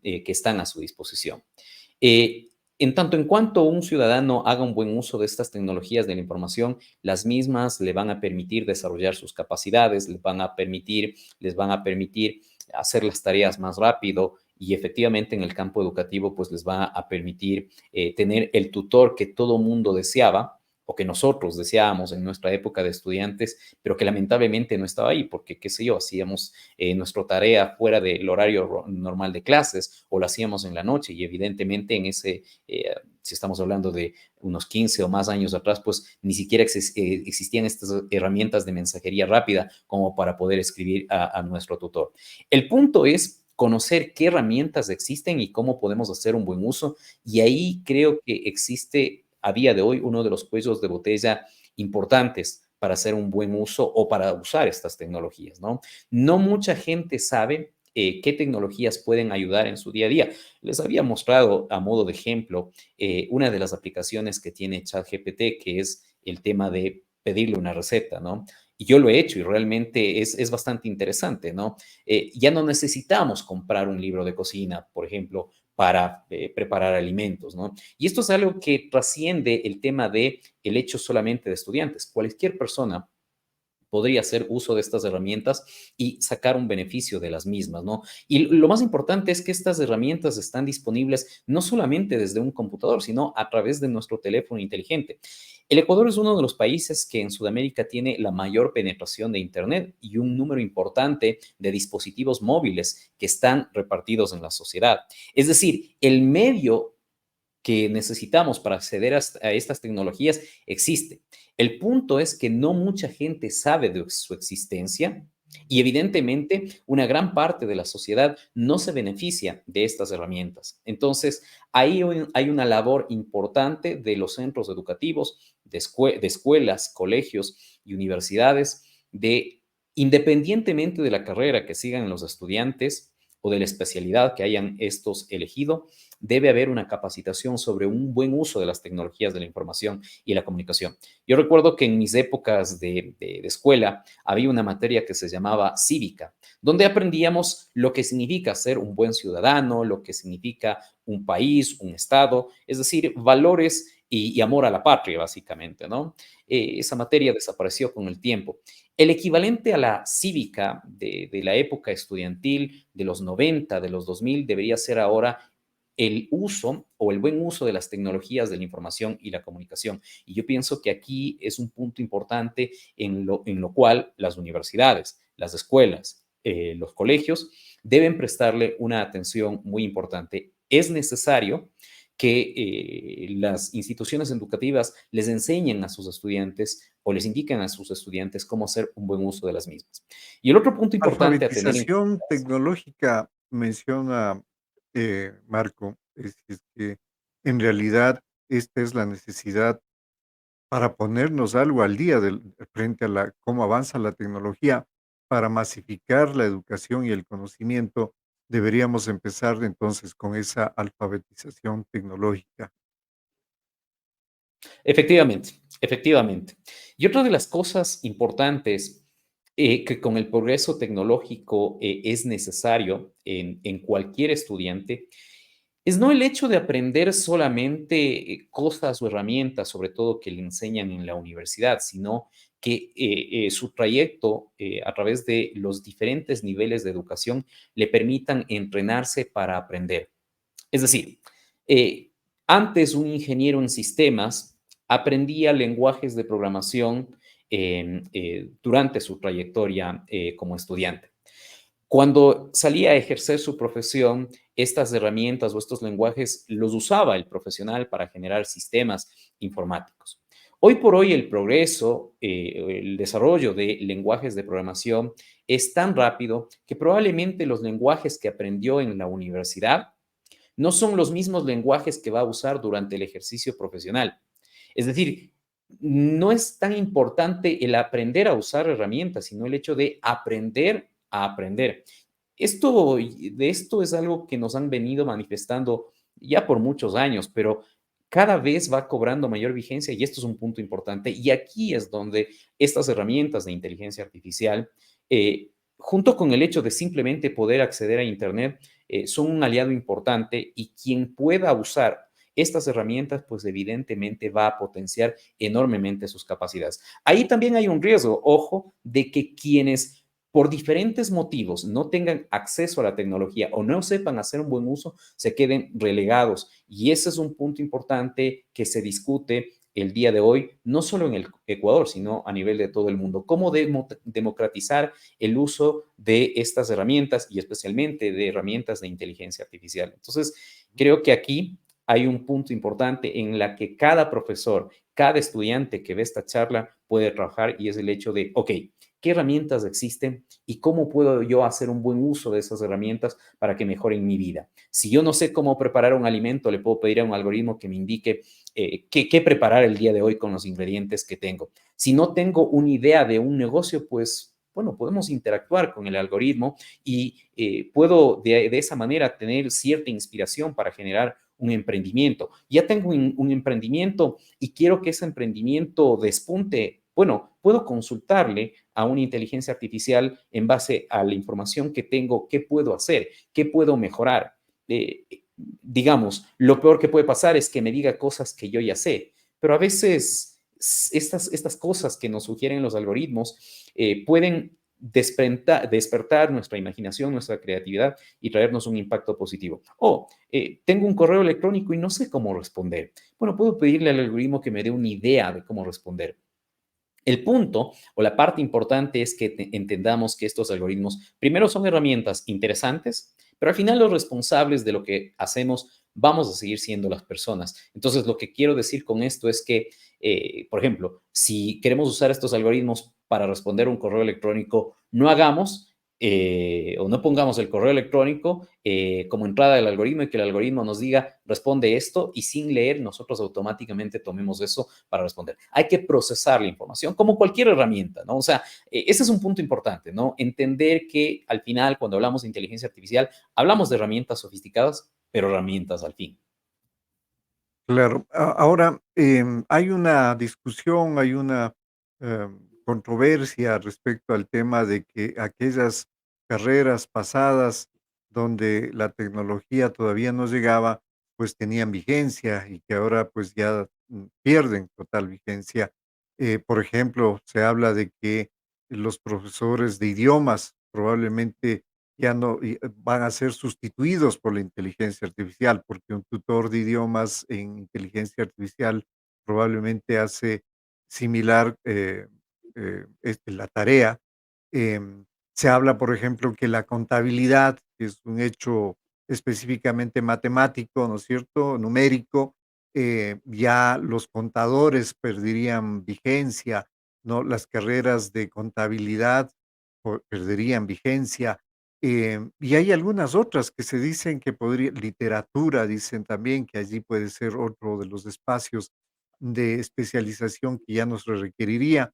que están a su disposición. Eh, en tanto en cuanto un ciudadano haga un buen uso de estas tecnologías de la información, las mismas le van a permitir desarrollar sus capacidades, les van a permitir hacer las tareas más rápido y efectivamente en el campo educativo pues les va a permitir tener el tutor que todo mundo deseaba o que nosotros deseábamos en nuestra época de estudiantes, pero que lamentablemente no estaba ahí, porque, qué sé yo, hacíamos nuestra tarea fuera del horario normal de clases o la hacíamos en la noche y evidentemente si estamos hablando de unos 15 o más años atrás, pues ni siquiera existían estas herramientas de mensajería rápida como para poder escribir a nuestro tutor. El punto es conocer qué herramientas existen y cómo podemos hacer un buen uso. Y ahí creo que existe a día de hoy uno de los cuellos de botella importantes para hacer un buen uso o para usar estas tecnologías, ¿no? No mucha gente sabe qué tecnologías pueden ayudar en su día a día. Les había mostrado a modo de ejemplo una de las aplicaciones que tiene ChatGPT, que es el tema de pedirle una receta, ¿no? Y yo lo he hecho y realmente es bastante interesante, ¿no? Ya no necesitamos comprar un libro de cocina, por ejemplo, para preparar alimentos, ¿no? Y esto es algo que trasciende el tema de el hecho solamente de estudiantes. Cualquier persona podría hacer uso de estas herramientas y sacar un beneficio de las mismas, ¿no? Y lo más importante es que estas herramientas están disponibles no solamente desde un computador, sino a través de nuestro teléfono inteligente. El Ecuador es uno de los países que en Sudamérica tiene la mayor penetración de Internet y un número importante de dispositivos móviles que están repartidos en la sociedad. Es decir, el medio que necesitamos para acceder a estas tecnologías existe. El punto es que no mucha gente sabe de su existencia y evidentemente una gran parte de la sociedad no se beneficia de estas herramientas. Entonces, ahí hay una labor importante de los centros educativos, de escuelas, colegios y universidades, de independientemente de la carrera que sigan los estudiantes o de la especialidad que hayan estos elegido, debe haber una capacitación sobre un buen uso de las tecnologías de la información y la comunicación. Yo recuerdo que en mis épocas de escuela había una materia que se llamaba cívica, donde aprendíamos lo que significa ser un buen ciudadano, lo que significa un país, un estado, es decir, valores y amor a la patria, básicamente, ¿no? Esa materia desapareció con el tiempo. El equivalente a la cívica de la época estudiantil de los 90, de los 2000, debería ser ahora el uso o el buen uso de las tecnologías de la información y la comunicación. Y yo pienso que aquí es un punto importante en lo cual las universidades, las escuelas, los colegios deben prestarle una atención muy importante. Es necesario que las instituciones educativas les enseñen a sus estudiantes o les indiquen a sus estudiantes cómo hacer un buen uso de las mismas. Y el otro punto importante a tener en Alfabetización cuenta es, tecnológica menciona, Marco, es que en realidad esta es la necesidad para ponernos algo al día frente a la cómo avanza la tecnología, para masificar la educación y el conocimiento, deberíamos empezar entonces con esa alfabetización tecnológica. efectivamente, efectivamente. Y otra de las cosas importantes que con el progreso tecnológico es necesario en cualquier estudiante es no el hecho de aprender solamente cosas o herramientas, sobre todo que le enseñan en la universidad, sino que su trayecto a través de los diferentes niveles de educación le permitan entrenarse para aprender. Es decir, eh, antes un ingeniero en sistemas aprendía lenguajes de programación durante su trayectoria como estudiante. Cuando salía a ejercer su profesión, estas herramientas o estos lenguajes los usaba el profesional para generar sistemas informáticos. Hoy por hoy el progreso, el desarrollo de lenguajes de programación es tan rápido que probablemente los lenguajes que aprendió en la universidad no son los mismos lenguajes que va a usar durante el ejercicio profesional. Es decir, no es tan importante el aprender a usar herramientas, sino el hecho de aprender a aprender. De esto es algo que nos han venido manifestando ya por muchos años, pero cada vez va cobrando mayor vigencia y esto es un punto importante. Y aquí es donde estas herramientas de inteligencia artificial, junto con el hecho de simplemente poder acceder a Internet, son un aliado importante y quien pueda usar estas herramientas, pues evidentemente va a potenciar enormemente sus capacidades. Ahí también hay un riesgo, ojo, de que quienes por diferentes motivos no tengan acceso a la tecnología o no sepan hacer un buen uso, se queden relegados. Y ese es un punto importante que se discute el día de hoy, no solo en el Ecuador, sino a nivel de todo el mundo. ¿Cómo democratizar el uso de estas herramientas y especialmente de herramientas de inteligencia artificial? Entonces, creo que aquí hay un punto importante en la que cada profesor, cada estudiante que ve esta charla puede trabajar y es el hecho de, ok, ¿qué herramientas existen y cómo puedo yo hacer un buen uso de esas herramientas para que mejoren mi vida? Si yo no sé cómo preparar un alimento, le puedo pedir a un algoritmo que me indique qué preparar el día de hoy con los ingredientes que tengo. Si no tengo una idea de un negocio, pues bueno, podemos interactuar con el algoritmo y puedo de esa manera tener cierta inspiración para generar un emprendimiento. Ya tengo un emprendimiento y quiero que ese emprendimiento despunte. Bueno, puedo consultarle a una inteligencia artificial en base a la información que tengo, qué puedo hacer, qué puedo mejorar. Digamos, lo peor que puede pasar es que me diga cosas que yo ya sé, pero a veces estas cosas que nos sugieren los algoritmos pueden despertar nuestra imaginación, nuestra creatividad y traernos un impacto positivo. O tengo un correo electrónico y no sé cómo responder. Bueno, puedo pedirle al algoritmo que me dé una idea de cómo responder. El punto o la parte importante es que entendamos que estos algoritmos primero son herramientas interesantes, pero al final los responsables de lo que hacemos vamos a seguir siendo las personas. Entonces, lo que quiero decir con esto es que, por ejemplo, si queremos usar estos algoritmos para responder un correo electrónico, no hagamos o no pongamos el correo electrónico como entrada del algoritmo y que el algoritmo nos diga responde esto y sin leer nosotros automáticamente tomemos eso para responder. Hay que procesar la información como cualquier herramienta, ¿no? O sea, ese es un punto importante, ¿no? Entender que al final, cuando hablamos de inteligencia artificial, hablamos de herramientas sofisticadas, pero herramientas al fin. Claro. Ahora, hay una discusión, hay una controversia respecto al tema de que aquellas carreras pasadas donde la tecnología todavía no llegaba, pues tenían vigencia y que ahora pues ya pierden total vigencia. Por ejemplo, se habla de que los profesores de idiomas probablemente ya no van a ser sustituidos por la inteligencia artificial, porque un tutor de idiomas en inteligencia artificial probablemente hace similar la tarea. Se habla, por ejemplo, que la contabilidad, que es un hecho específicamente matemático, ¿no es cierto?, numérico, ya los contadores perderían vigencia, ¿no? Las carreras de contabilidad perderían vigencia. Y hay algunas otras que se dicen que podría, literatura, dicen también que allí puede ser otro de los espacios de especialización que ya nos requeriría.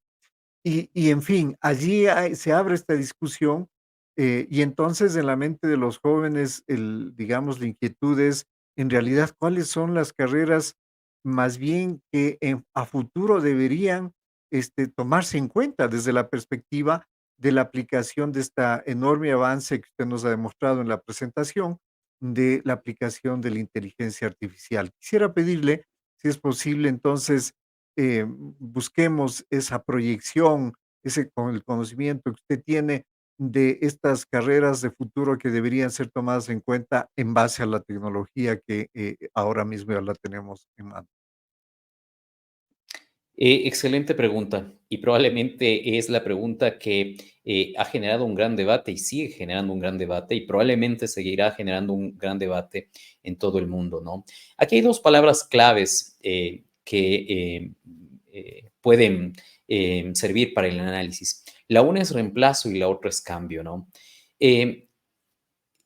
Y en fin, allí se abre esta discusión, y entonces en la mente de los jóvenes, digamos, la inquietud es, en realidad, ¿cuáles son las carreras más bien que a futuro deberían tomarse en cuenta desde la perspectiva de la aplicación de esta enorme avance que usted nos ha demostrado en la presentación, de la aplicación de la inteligencia artificial? Quisiera pedirle, si es posible, entonces, busquemos esa proyección, ese con el conocimiento que usted tiene de estas carreras de futuro que deberían ser tomadas en cuenta en base a la tecnología que ahora mismo ya la tenemos en mano. Excelente pregunta y probablemente es la pregunta que ha generado un gran debate y sigue generando un gran debate y probablemente seguirá generando un gran debate en todo el mundo, ¿no? Aquí hay dos palabras claves que pueden servir para el análisis. La una es reemplazo y la otra es cambio, ¿no? Eh,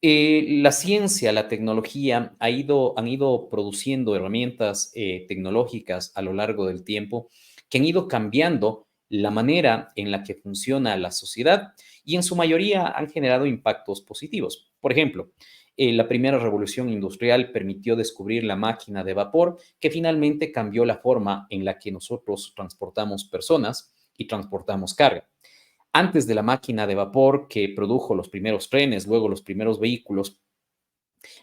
la ciencia, la tecnología han ido produciendo herramientas tecnológicas a lo largo del tiempo que han ido cambiando la manera en la que funciona la sociedad y en su mayoría han generado impactos positivos. Por ejemplo, la primera revolución industrial permitió descubrir la máquina de vapor que finalmente cambió la forma en la que nosotros transportamos personas y transportamos carga. Antes de la máquina de vapor que produjo los primeros trenes, luego los primeros vehículos,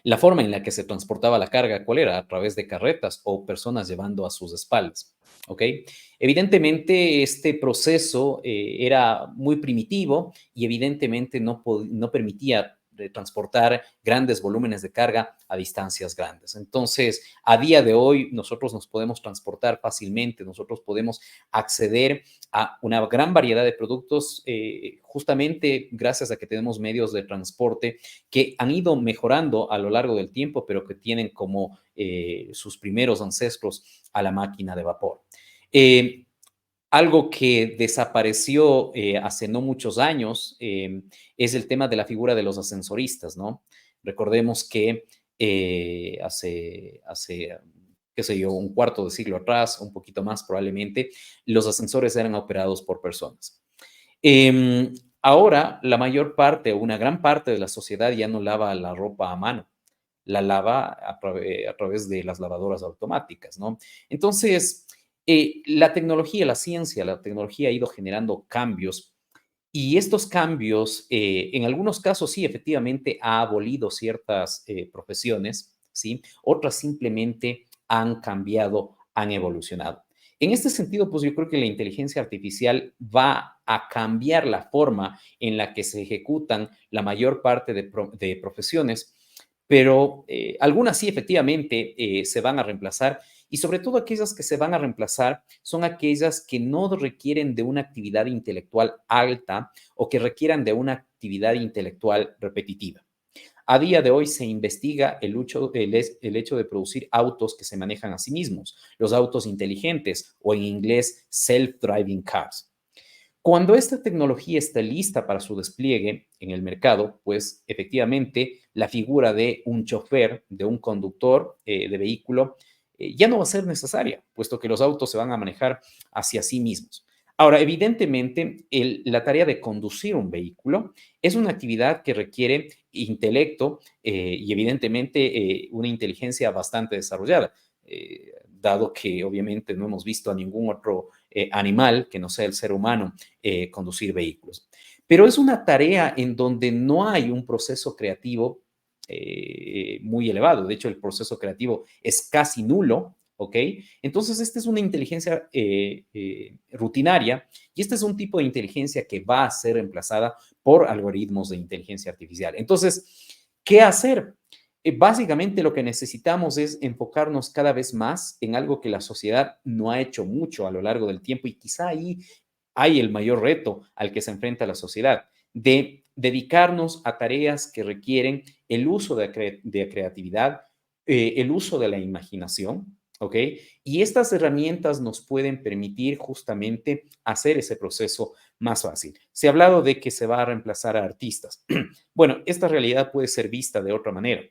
la forma en la que se transportaba la carga, ¿cuál era? A través de carretas o personas llevando a sus espaldas. ¿Ok? Evidentemente, este proceso era muy primitivo y evidentemente no permitía transportar grandes volúmenes de carga a distancias grandes. Entonces, a día de hoy, nosotros nos podemos transportar fácilmente, nosotros podemos acceder a una gran variedad de productos justamente gracias a que tenemos medios de transporte que han ido mejorando a lo largo del tiempo, pero que tienen como sus primeros ancestros a la máquina de vapor. Eh, Algo que desapareció hace no muchos años es el tema de la figura de los ascensoristas, ¿no? Recordemos que qué sé yo, un cuarto de siglo atrás, un poquito más probablemente, los ascensores eran operados por personas. Eh, Ahora, la mayor parte o una gran parte de la sociedad ya no lava la ropa a mano, la lava a través de las lavadoras automáticas, ¿no? Entonces, la tecnología, la ciencia, la tecnología ha ido generando cambios y estos cambios, en algunos casos sí, efectivamente ha abolido ciertas profesiones, ¿sí? Otras simplemente han cambiado, han evolucionado. En este sentido, pues yo creo que la inteligencia artificial va a cambiar la forma en la que se ejecutan la mayor parte de profesiones, pero algunas sí efectivamente se van a reemplazar y sobre todo aquellas que se van a reemplazar son aquellas que no requieren de una actividad intelectual alta o que requieran de una actividad intelectual repetitiva. A día de hoy se investiga el hecho de producir autos que se manejan a sí mismos, los autos inteligentes o en inglés self-driving cars. Cuando esta tecnología esté lista para su despliegue en el mercado, pues efectivamente la figura de un chofer, de un conductor de vehículo, ya no va a ser necesaria, puesto que los autos se van a manejar hacia sí mismos. Ahora, evidentemente, la tarea de conducir un vehículo es una actividad que requiere intelecto y evidentemente una inteligencia bastante desarrollada, dado que obviamente no hemos visto a ningún otro animal que no sea el ser humano conducir vehículos. Pero es una tarea en donde no hay un proceso creativo muy elevado. De hecho, el proceso creativo es casi nulo ¿ok? Entonces, esta es una inteligencia rutinaria y este es un tipo de inteligencia que va a ser reemplazada por algoritmos de inteligencia artificial. Entonces, ¿qué hacer? Básicamente lo que necesitamos es enfocarnos cada vez más en algo que la sociedad no ha hecho mucho a lo largo del tiempo y quizá ahí hay el mayor reto al que se enfrenta la sociedad, de dedicarnos a tareas que requieren el uso de creatividad, el uso de la imaginación, ¿ok? Y estas herramientas nos pueden permitir justamente hacer ese proceso más fácil. Se ha hablado de que se va a reemplazar a artistas. Bueno, esta realidad puede ser vista de otra manera.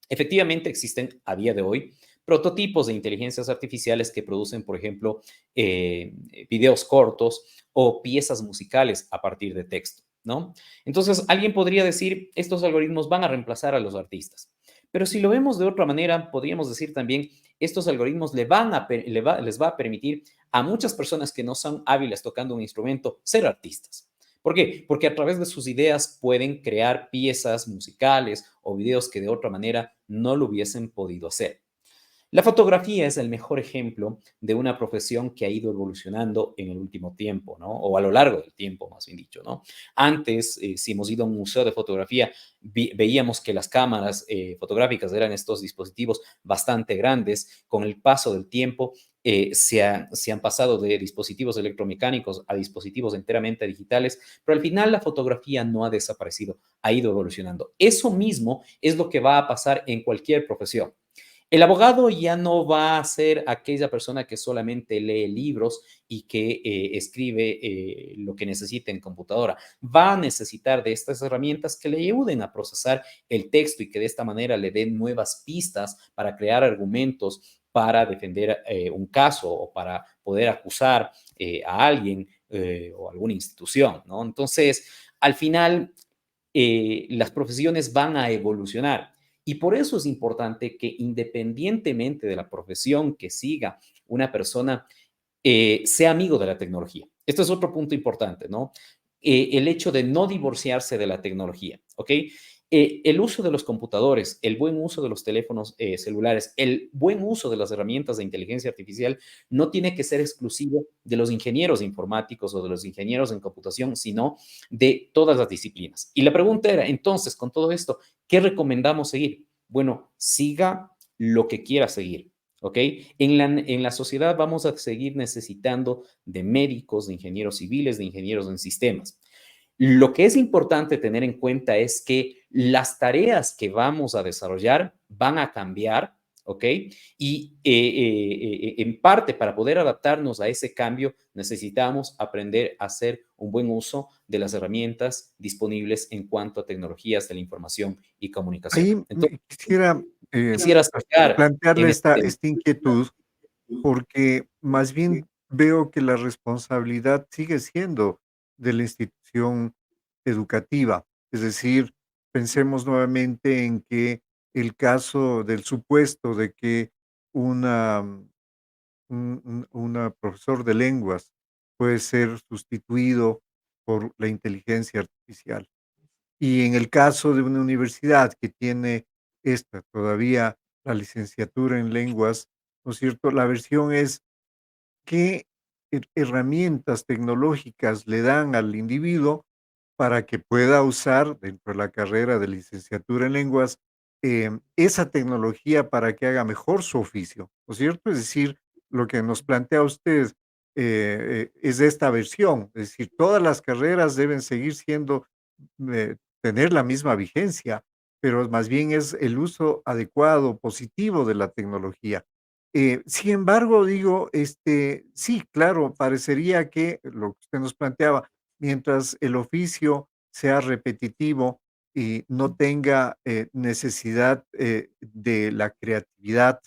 Efectivamente, existen a día de hoy prototipos de inteligencias artificiales que producen, por ejemplo, videos cortos o piezas musicales a partir de texto, ¿no? Entonces, alguien podría decir, estos algoritmos van a reemplazar a los artistas. Pero si lo vemos de otra manera, podríamos decir también, estos algoritmos les va a permitir a muchas personas que no son hábiles tocando un instrumento ser artistas. ¿Por qué? Porque a través de sus ideas pueden crear piezas musicales o videos que de otra manera no lo hubiesen podido hacer. La fotografía es el mejor ejemplo de una profesión que ha ido evolucionando en el último tiempo, ¿no? O a lo largo del tiempo, más bien dicho, ¿no? Antes, si hemos ido a un museo de fotografía, veíamos que las cámaras fotográficas eran estos dispositivos bastante grandes. Con el paso del tiempo, se han pasado de dispositivos electromecánicos a dispositivos enteramente digitales, pero al final la fotografía no ha desaparecido, ha ido evolucionando. Eso mismo es lo que va a pasar en cualquier profesión. El abogado ya no va a ser aquella persona que solamente lee libros y que escribe lo que necesite en computadora. Va a necesitar de estas herramientas que le ayuden a procesar el texto y que de esta manera le den nuevas pistas para crear argumentos para defender un caso o para poder acusar a alguien o alguna institución, ¿no? Entonces, al final, las profesiones van a evolucionar. Y por eso es importante que independientemente de la profesión que siga una persona, sea amigo de la tecnología. Esto es otro punto importante, ¿no? El hecho de no divorciarse de la tecnología, ¿ok? El uso de los computadores, el buen uso de los teléfonos celulares, el buen uso de las herramientas de inteligencia artificial no tiene que ser exclusivo de los ingenieros informáticos o de los ingenieros en computación, sino de todas las disciplinas. Y la pregunta era, entonces, con todo esto, ¿qué recomendamos seguir? Bueno, siga lo que quiera seguir. ¿Ok? En la sociedad vamos a seguir necesitando de médicos, de ingenieros civiles, de ingenieros en sistemas. Lo que es importante tener en cuenta es que las tareas que vamos a desarrollar van a cambiar, ¿ok? Y en parte para poder adaptarnos a ese cambio necesitamos aprender a hacer un buen uso de las herramientas disponibles en cuanto a tecnologías de la información y comunicación. Ahí Entonces, quisiera quisiera sacar en plantearle este tema. esta inquietud, porque más bien veo que la responsabilidad sigue siendo de la institución educativa. Es decir, pensemos nuevamente en que el caso del supuesto de que una, una profesor de lenguas puede ser sustituido por la inteligencia artificial. Y en el caso de una universidad que tiene esta todavía la licenciatura en lenguas, ¿no es cierto? La versión es qué herramientas tecnológicas le dan al individuo para que pueda usar dentro de la carrera de licenciatura en lenguas esa tecnología para que haga mejor su oficio, ¿no es cierto? Es decir, lo que nos plantea usted es de esta versión, es decir, todas las carreras deben seguir siendo, tener la misma vigencia, pero más bien es el uso adecuado, positivo de la tecnología. Sin embargo, digo, sí, claro, parecería que lo que usted nos planteaba, mientras el oficio sea repetitivo y no tenga necesidad de la creatividad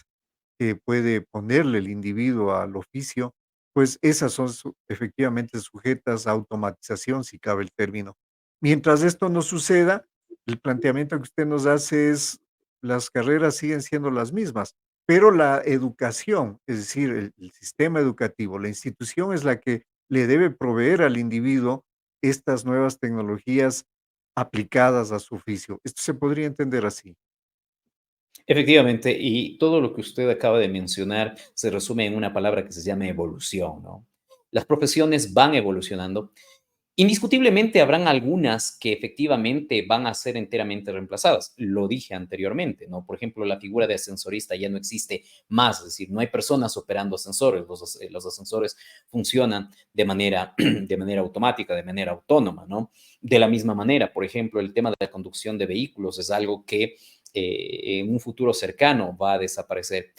que puede ponerle el individuo al oficio, pues esas son efectivamente sujetas a automatización, si cabe el término. Mientras esto no suceda, el planteamiento que usted nos hace es, las carreras siguen siendo las mismas, pero la educación, es decir, el sistema educativo, la institución es la que le debe proveer al individuo estas nuevas tecnologías aplicadas a su oficio. Esto se podría entender así. Efectivamente, y todo lo que usted acaba de mencionar se resume en una palabra que se llama evolución, ¿no? Las profesiones van evolucionando. Indiscutiblemente habrán algunas que efectivamente van a ser enteramente reemplazadas. Lo dije anteriormente, ¿no? Por ejemplo, la figura de ascensorista ya no existe más, es decir, no hay personas operando ascensores, los ascensores funcionan de manera automática, de manera autónoma, ¿no? De la misma manera, por ejemplo, el tema de la conducción de vehículos es algo que en un futuro cercano va a desaparecer.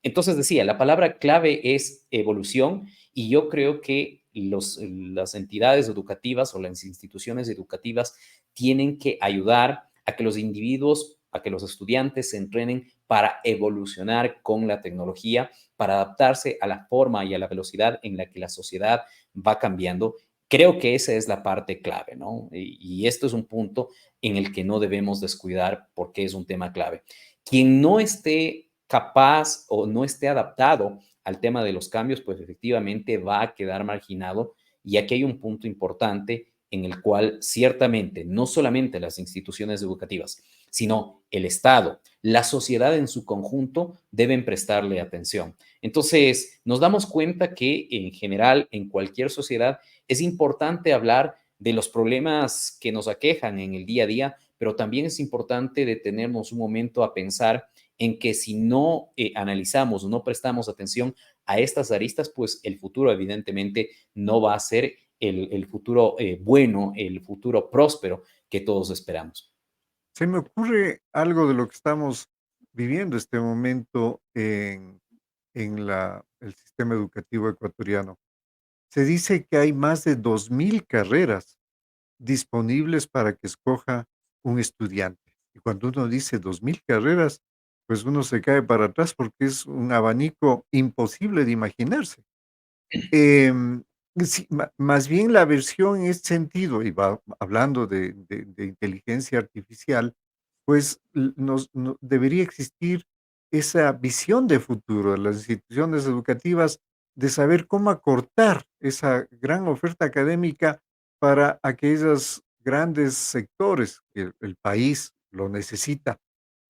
Entonces decía, la palabra clave es evolución y yo creo que las entidades educativas o las instituciones educativas tienen que ayudar a que los individuos, a que los estudiantes se entrenen para evolucionar con la tecnología, para adaptarse a la forma y a la velocidad en la que la sociedad va cambiando. Creo que esa es la parte clave, ¿no? Y esto es un punto en el que no debemos descuidar porque es un tema clave. Quien no esté capaz o no esté adaptado al tema de los cambios, pues efectivamente va a quedar marginado. Y aquí hay un punto importante en el cual ciertamente no solamente las instituciones educativas, sino el Estado, la sociedad en su conjunto deben prestarle atención. Entonces, nos damos cuenta que en general, en cualquier sociedad, es importante hablar de los problemas que nos aquejan en el día a día, pero también es importante detenernos un momento a pensar en que si no analizamos o no prestamos atención a estas aristas, pues el futuro evidentemente no va a ser el futuro bueno, el futuro próspero que todos esperamos. Se me ocurre algo de lo que estamos viviendo este momento en el sistema educativo ecuatoriano. Se dice que hay más de 2000 carreras disponibles para que escoja un estudiante. Y cuando uno dice 2000 carreras, pues uno se cae para atrás porque es un abanico imposible de imaginarse. Em, sí, más bien la versión en este sentido, y va hablando de inteligencia artificial, pues debería existir esa visión de futuro de las instituciones educativas de saber cómo acortar esa gran oferta académica para aquellos grandes sectores que el país lo necesita.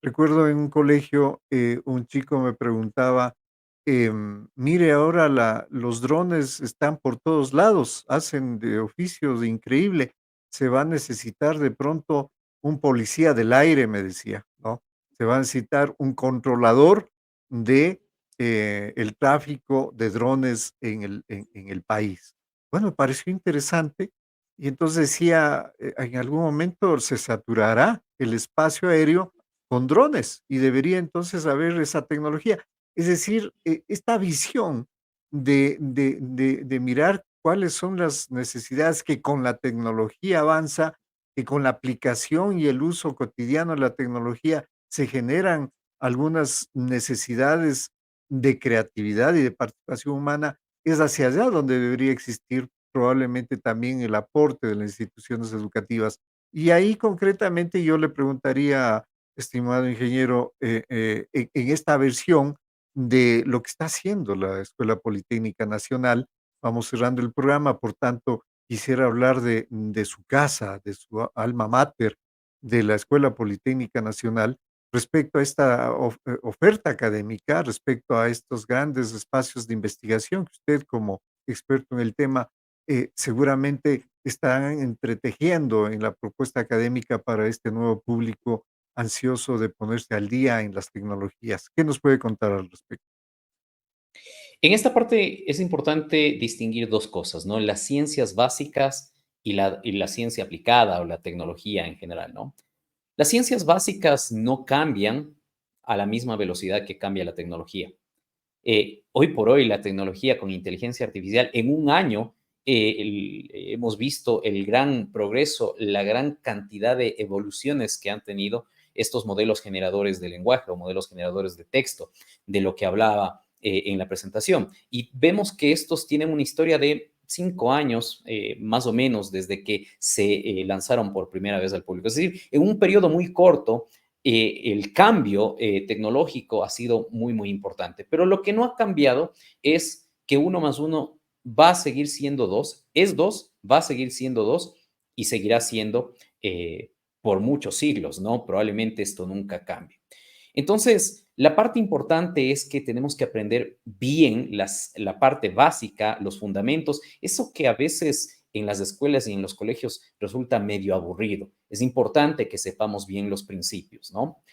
Recuerdo en un colegio, un chico me preguntaba, mire, ahora los drones están por todos lados, hacen de oficios increíble, se va a necesitar de pronto un policía del aire, me decía, ¿no? Se va a necesitar un controlador de el tráfico de drones en el país. Bueno, me pareció interesante y entonces decía, en algún momento se saturará el espacio aéreo con drones y debería entonces haber esa tecnología. Es decir, esta visión de mirar cuáles son las necesidades que con la tecnología avanza, que con la aplicación y el uso cotidiano de la tecnología se generan algunas necesidades de creatividad y de participación humana, es hacia allá donde debería existir probablemente también el aporte de las instituciones educativas. Y ahí concretamente yo le preguntaría, estimado ingeniero, en esta versión de lo que está haciendo la Escuela Politécnica Nacional, vamos cerrando el programa, por tanto, quisiera hablar de su casa, de su alma mater, de la Escuela Politécnica Nacional, respecto a esta oferta académica, respecto a estos grandes espacios de investigación que usted como experto en el tema seguramente están entretejiendo en la propuesta académica para este nuevo público ansioso de ponerse al día en las tecnologías. ¿Qué nos puede contar al respecto? En esta parte es importante distinguir dos cosas, ¿no? Las ciencias básicas y la ciencia aplicada o la tecnología en general, ¿no? Las ciencias básicas no cambian a la misma velocidad que cambia la tecnología. Hoy por hoy la tecnología con inteligencia artificial, en un año hemos visto el gran progreso, la gran cantidad de evoluciones que han tenido estos modelos generadores de lenguaje o modelos generadores de texto, de lo que hablaba en la presentación. Y vemos que estos tienen una historia de 5 años, más o menos, desde que se lanzaron por primera vez al público. Es decir, en un periodo muy corto, el cambio tecnológico ha sido muy, muy importante. Pero lo que no ha cambiado es que uno más uno va a seguir siendo dos, es dos, va a seguir siendo dos y seguirá siendo por muchos siglos, ¿no? Probablemente esto nunca cambie. Entonces, la parte importante es que tenemos que aprender bien la parte básica, los fundamentos, eso que a veces en las escuelas y en los colegios resulta medio aburrido. Es importante que sepamos bien los principios, ¿no?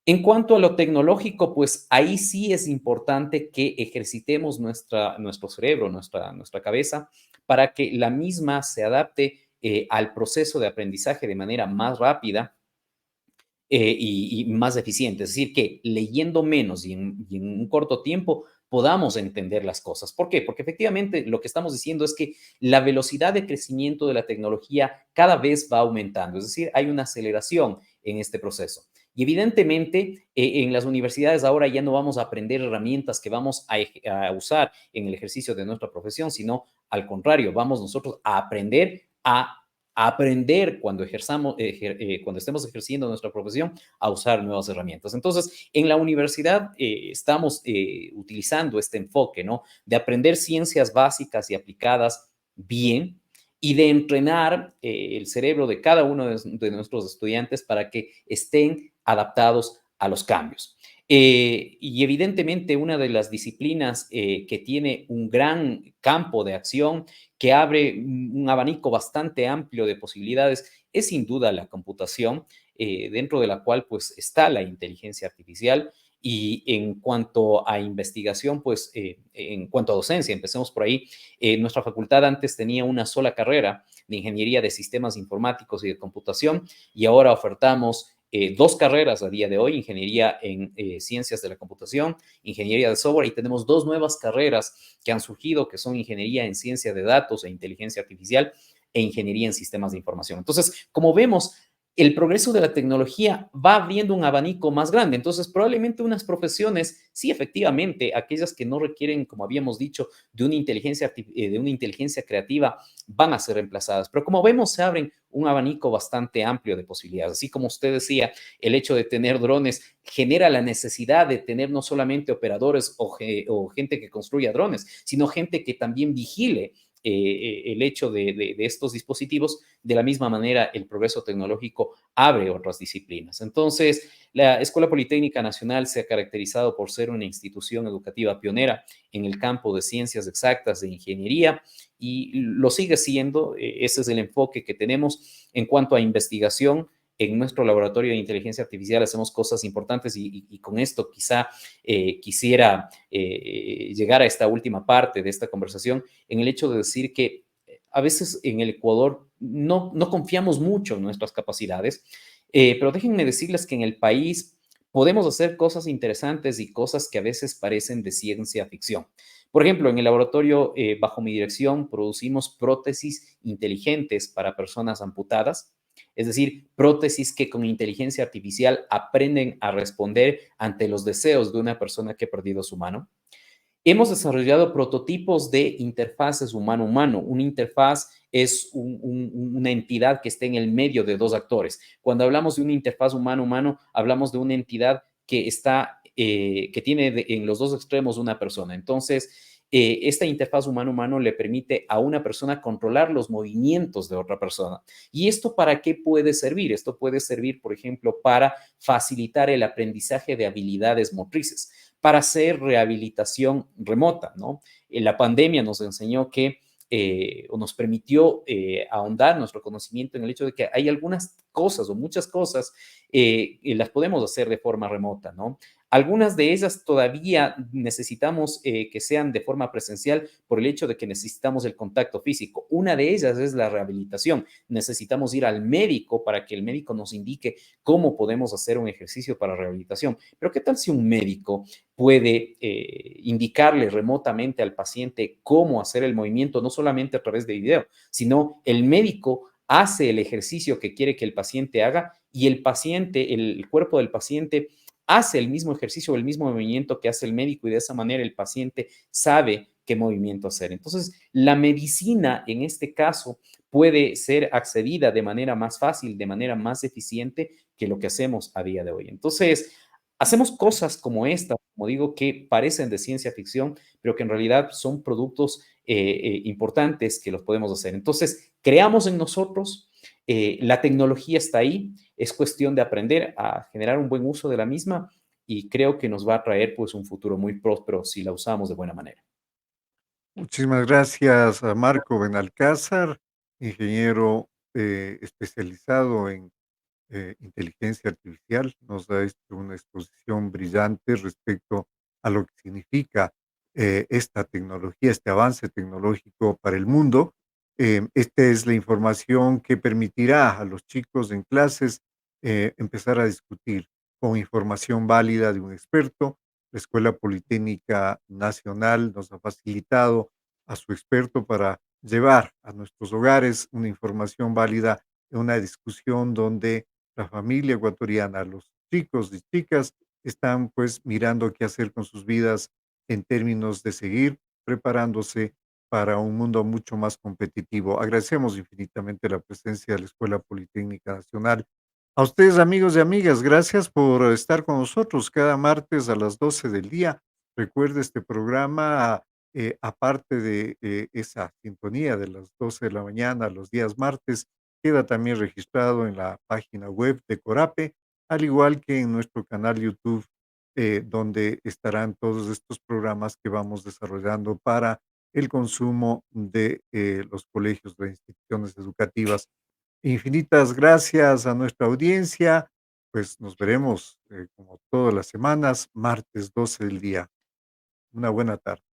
En cuanto a lo tecnológico, pues ahí sí es importante que ejercitemos nuestro cerebro, nuestra cabeza, para que la misma se adapte al proceso de aprendizaje de manera más rápida y más eficiente. Es decir, que leyendo menos y en un corto tiempo podamos entender las cosas. ¿Por qué? Porque efectivamente lo que estamos diciendo es que la velocidad de crecimiento de la tecnología cada vez va aumentando. Es decir, hay una aceleración en este proceso. Y evidentemente en las universidades ahora ya no vamos a aprender herramientas que vamos a usar en el ejercicio de nuestra profesión, sino al contrario, vamos nosotros a aprender a aprender cuando cuando estemos ejerciendo nuestra profesión a usar nuevas herramientas. Entonces, en la universidad estamos utilizando este enfoque, ¿no? De aprender ciencias básicas y aplicadas bien y de entrenar el cerebro de cada uno de nuestros estudiantes para que estén adaptados a los cambios. Y evidentemente una de las disciplinas que tiene un gran campo de acción, que abre un abanico bastante amplio de posibilidades, es sin duda la computación, dentro de la cual pues está la inteligencia artificial. Y en cuanto a investigación, pues en cuanto a docencia, empecemos por ahí. Nuestra facultad antes tenía una sola carrera de ingeniería de sistemas informáticos y de computación y ahora ofertamos dos carreras a día de hoy, ingeniería en ciencias de la computación, ingeniería de software, y tenemos dos nuevas carreras que han surgido, que son ingeniería en ciencia de datos e inteligencia artificial e ingeniería en sistemas de información. Entonces, como vemos, el progreso de la tecnología va abriendo un abanico más grande. Entonces, probablemente unas profesiones, sí, efectivamente, aquellas que no requieren, como habíamos dicho, de una inteligencia creativa, van a ser reemplazadas. Pero como vemos, se abren un abanico bastante amplio de posibilidades. Así como usted decía, el hecho de tener drones genera la necesidad de tener no solamente operadores o gente que construya drones, sino gente que también vigile el hecho de estos dispositivos. De la misma manera, el progreso tecnológico abre otras disciplinas. Entonces, la Escuela Politécnica Nacional se ha caracterizado por ser una institución educativa pionera en el campo de ciencias exactas, de ingeniería, y lo sigue siendo. Ese es el enfoque que tenemos en cuanto a investigación. En nuestro laboratorio de inteligencia artificial hacemos cosas importantes y con esto quizá quisiera llegar a esta última parte de esta conversación en el hecho de decir que a veces en el Ecuador no confiamos mucho en nuestras capacidades, pero déjenme decirles que en el país podemos hacer cosas interesantes y cosas que a veces parecen de ciencia ficción. Por ejemplo, en el laboratorio, bajo mi dirección, producimos prótesis inteligentes para personas amputadas, es decir, prótesis que con inteligencia artificial aprenden a responder ante los deseos de una persona que ha perdido su mano. Hemos desarrollado prototipos de interfaces humano-humano. Una interfaz es una entidad que esté en el medio de dos actores. Cuando hablamos de una interfaz humano-humano, hablamos de una entidad que está, que tiene en los dos extremos una persona. Entonces, esta interfaz humano-humano le permite a una persona controlar los movimientos de otra persona. ¿Y esto para qué puede servir? Esto puede servir, por ejemplo, para facilitar el aprendizaje de habilidades motrices, para hacer rehabilitación remota, ¿no? La pandemia nos enseñó que o nos permitió ahondar nuestro conocimiento en el hecho de que hay algunas cosas o muchas cosas las podemos hacer de forma remota, ¿no? Algunas de ellas todavía necesitamos que sean de forma presencial por el hecho de que necesitamos el contacto físico. Una de ellas es la rehabilitación. Necesitamos ir al médico para que el médico nos indique cómo podemos hacer un ejercicio para rehabilitación. Pero ¿qué tal si un médico puede indicarle remotamente al paciente cómo hacer el movimiento, no solamente a través de video, sino el médico hace el ejercicio que quiere que el paciente haga y el paciente, el cuerpo del paciente hace el mismo ejercicio o el mismo movimiento que hace el médico y de esa manera el paciente sabe qué movimiento hacer? Entonces, la medicina en este caso puede ser accedida de manera más fácil, de manera más eficiente que lo que hacemos a día de hoy. Entonces, hacemos cosas como esta, como digo, que parecen de ciencia ficción, pero que en realidad son productos importantes que los podemos hacer. Entonces, creamos en nosotros, la tecnología está ahí, es cuestión de aprender a generar un buen uso de la misma y creo que nos va a traer pues un futuro muy próspero si la usamos de buena manera. Muchísimas gracias a Marco Benalcázar, ingeniero especializado en inteligencia artificial. Nos da una exposición brillante respecto a lo que significa esta tecnología, este avance tecnológico para el mundo. Esta es la información que permitirá a los chicos en clases empezar a discutir con información válida de un experto. La Escuela Politécnica Nacional nos ha facilitado a su experto para llevar a nuestros hogares una información válida en una discusión donde la familia ecuatoriana, los chicos y chicas están pues mirando qué hacer con sus vidas en términos de seguir preparándose para un mundo mucho más competitivo. Agradecemos infinitamente la presencia de la Escuela Politécnica Nacional. A ustedes, amigos y amigas, gracias por estar con nosotros cada martes a las 12 del día. Recuerde este programa, aparte de esa sintonía de las 12 de la mañana, los días martes, queda también registrado en la página web de Corape, al igual que en nuestro canal YouTube, donde estarán todos estos programas que vamos desarrollando para el consumo de los colegios, de instituciones educativas. Infinitas gracias a nuestra audiencia. Pues nos veremos como todas las semanas, martes 12 del día. Una buena tarde.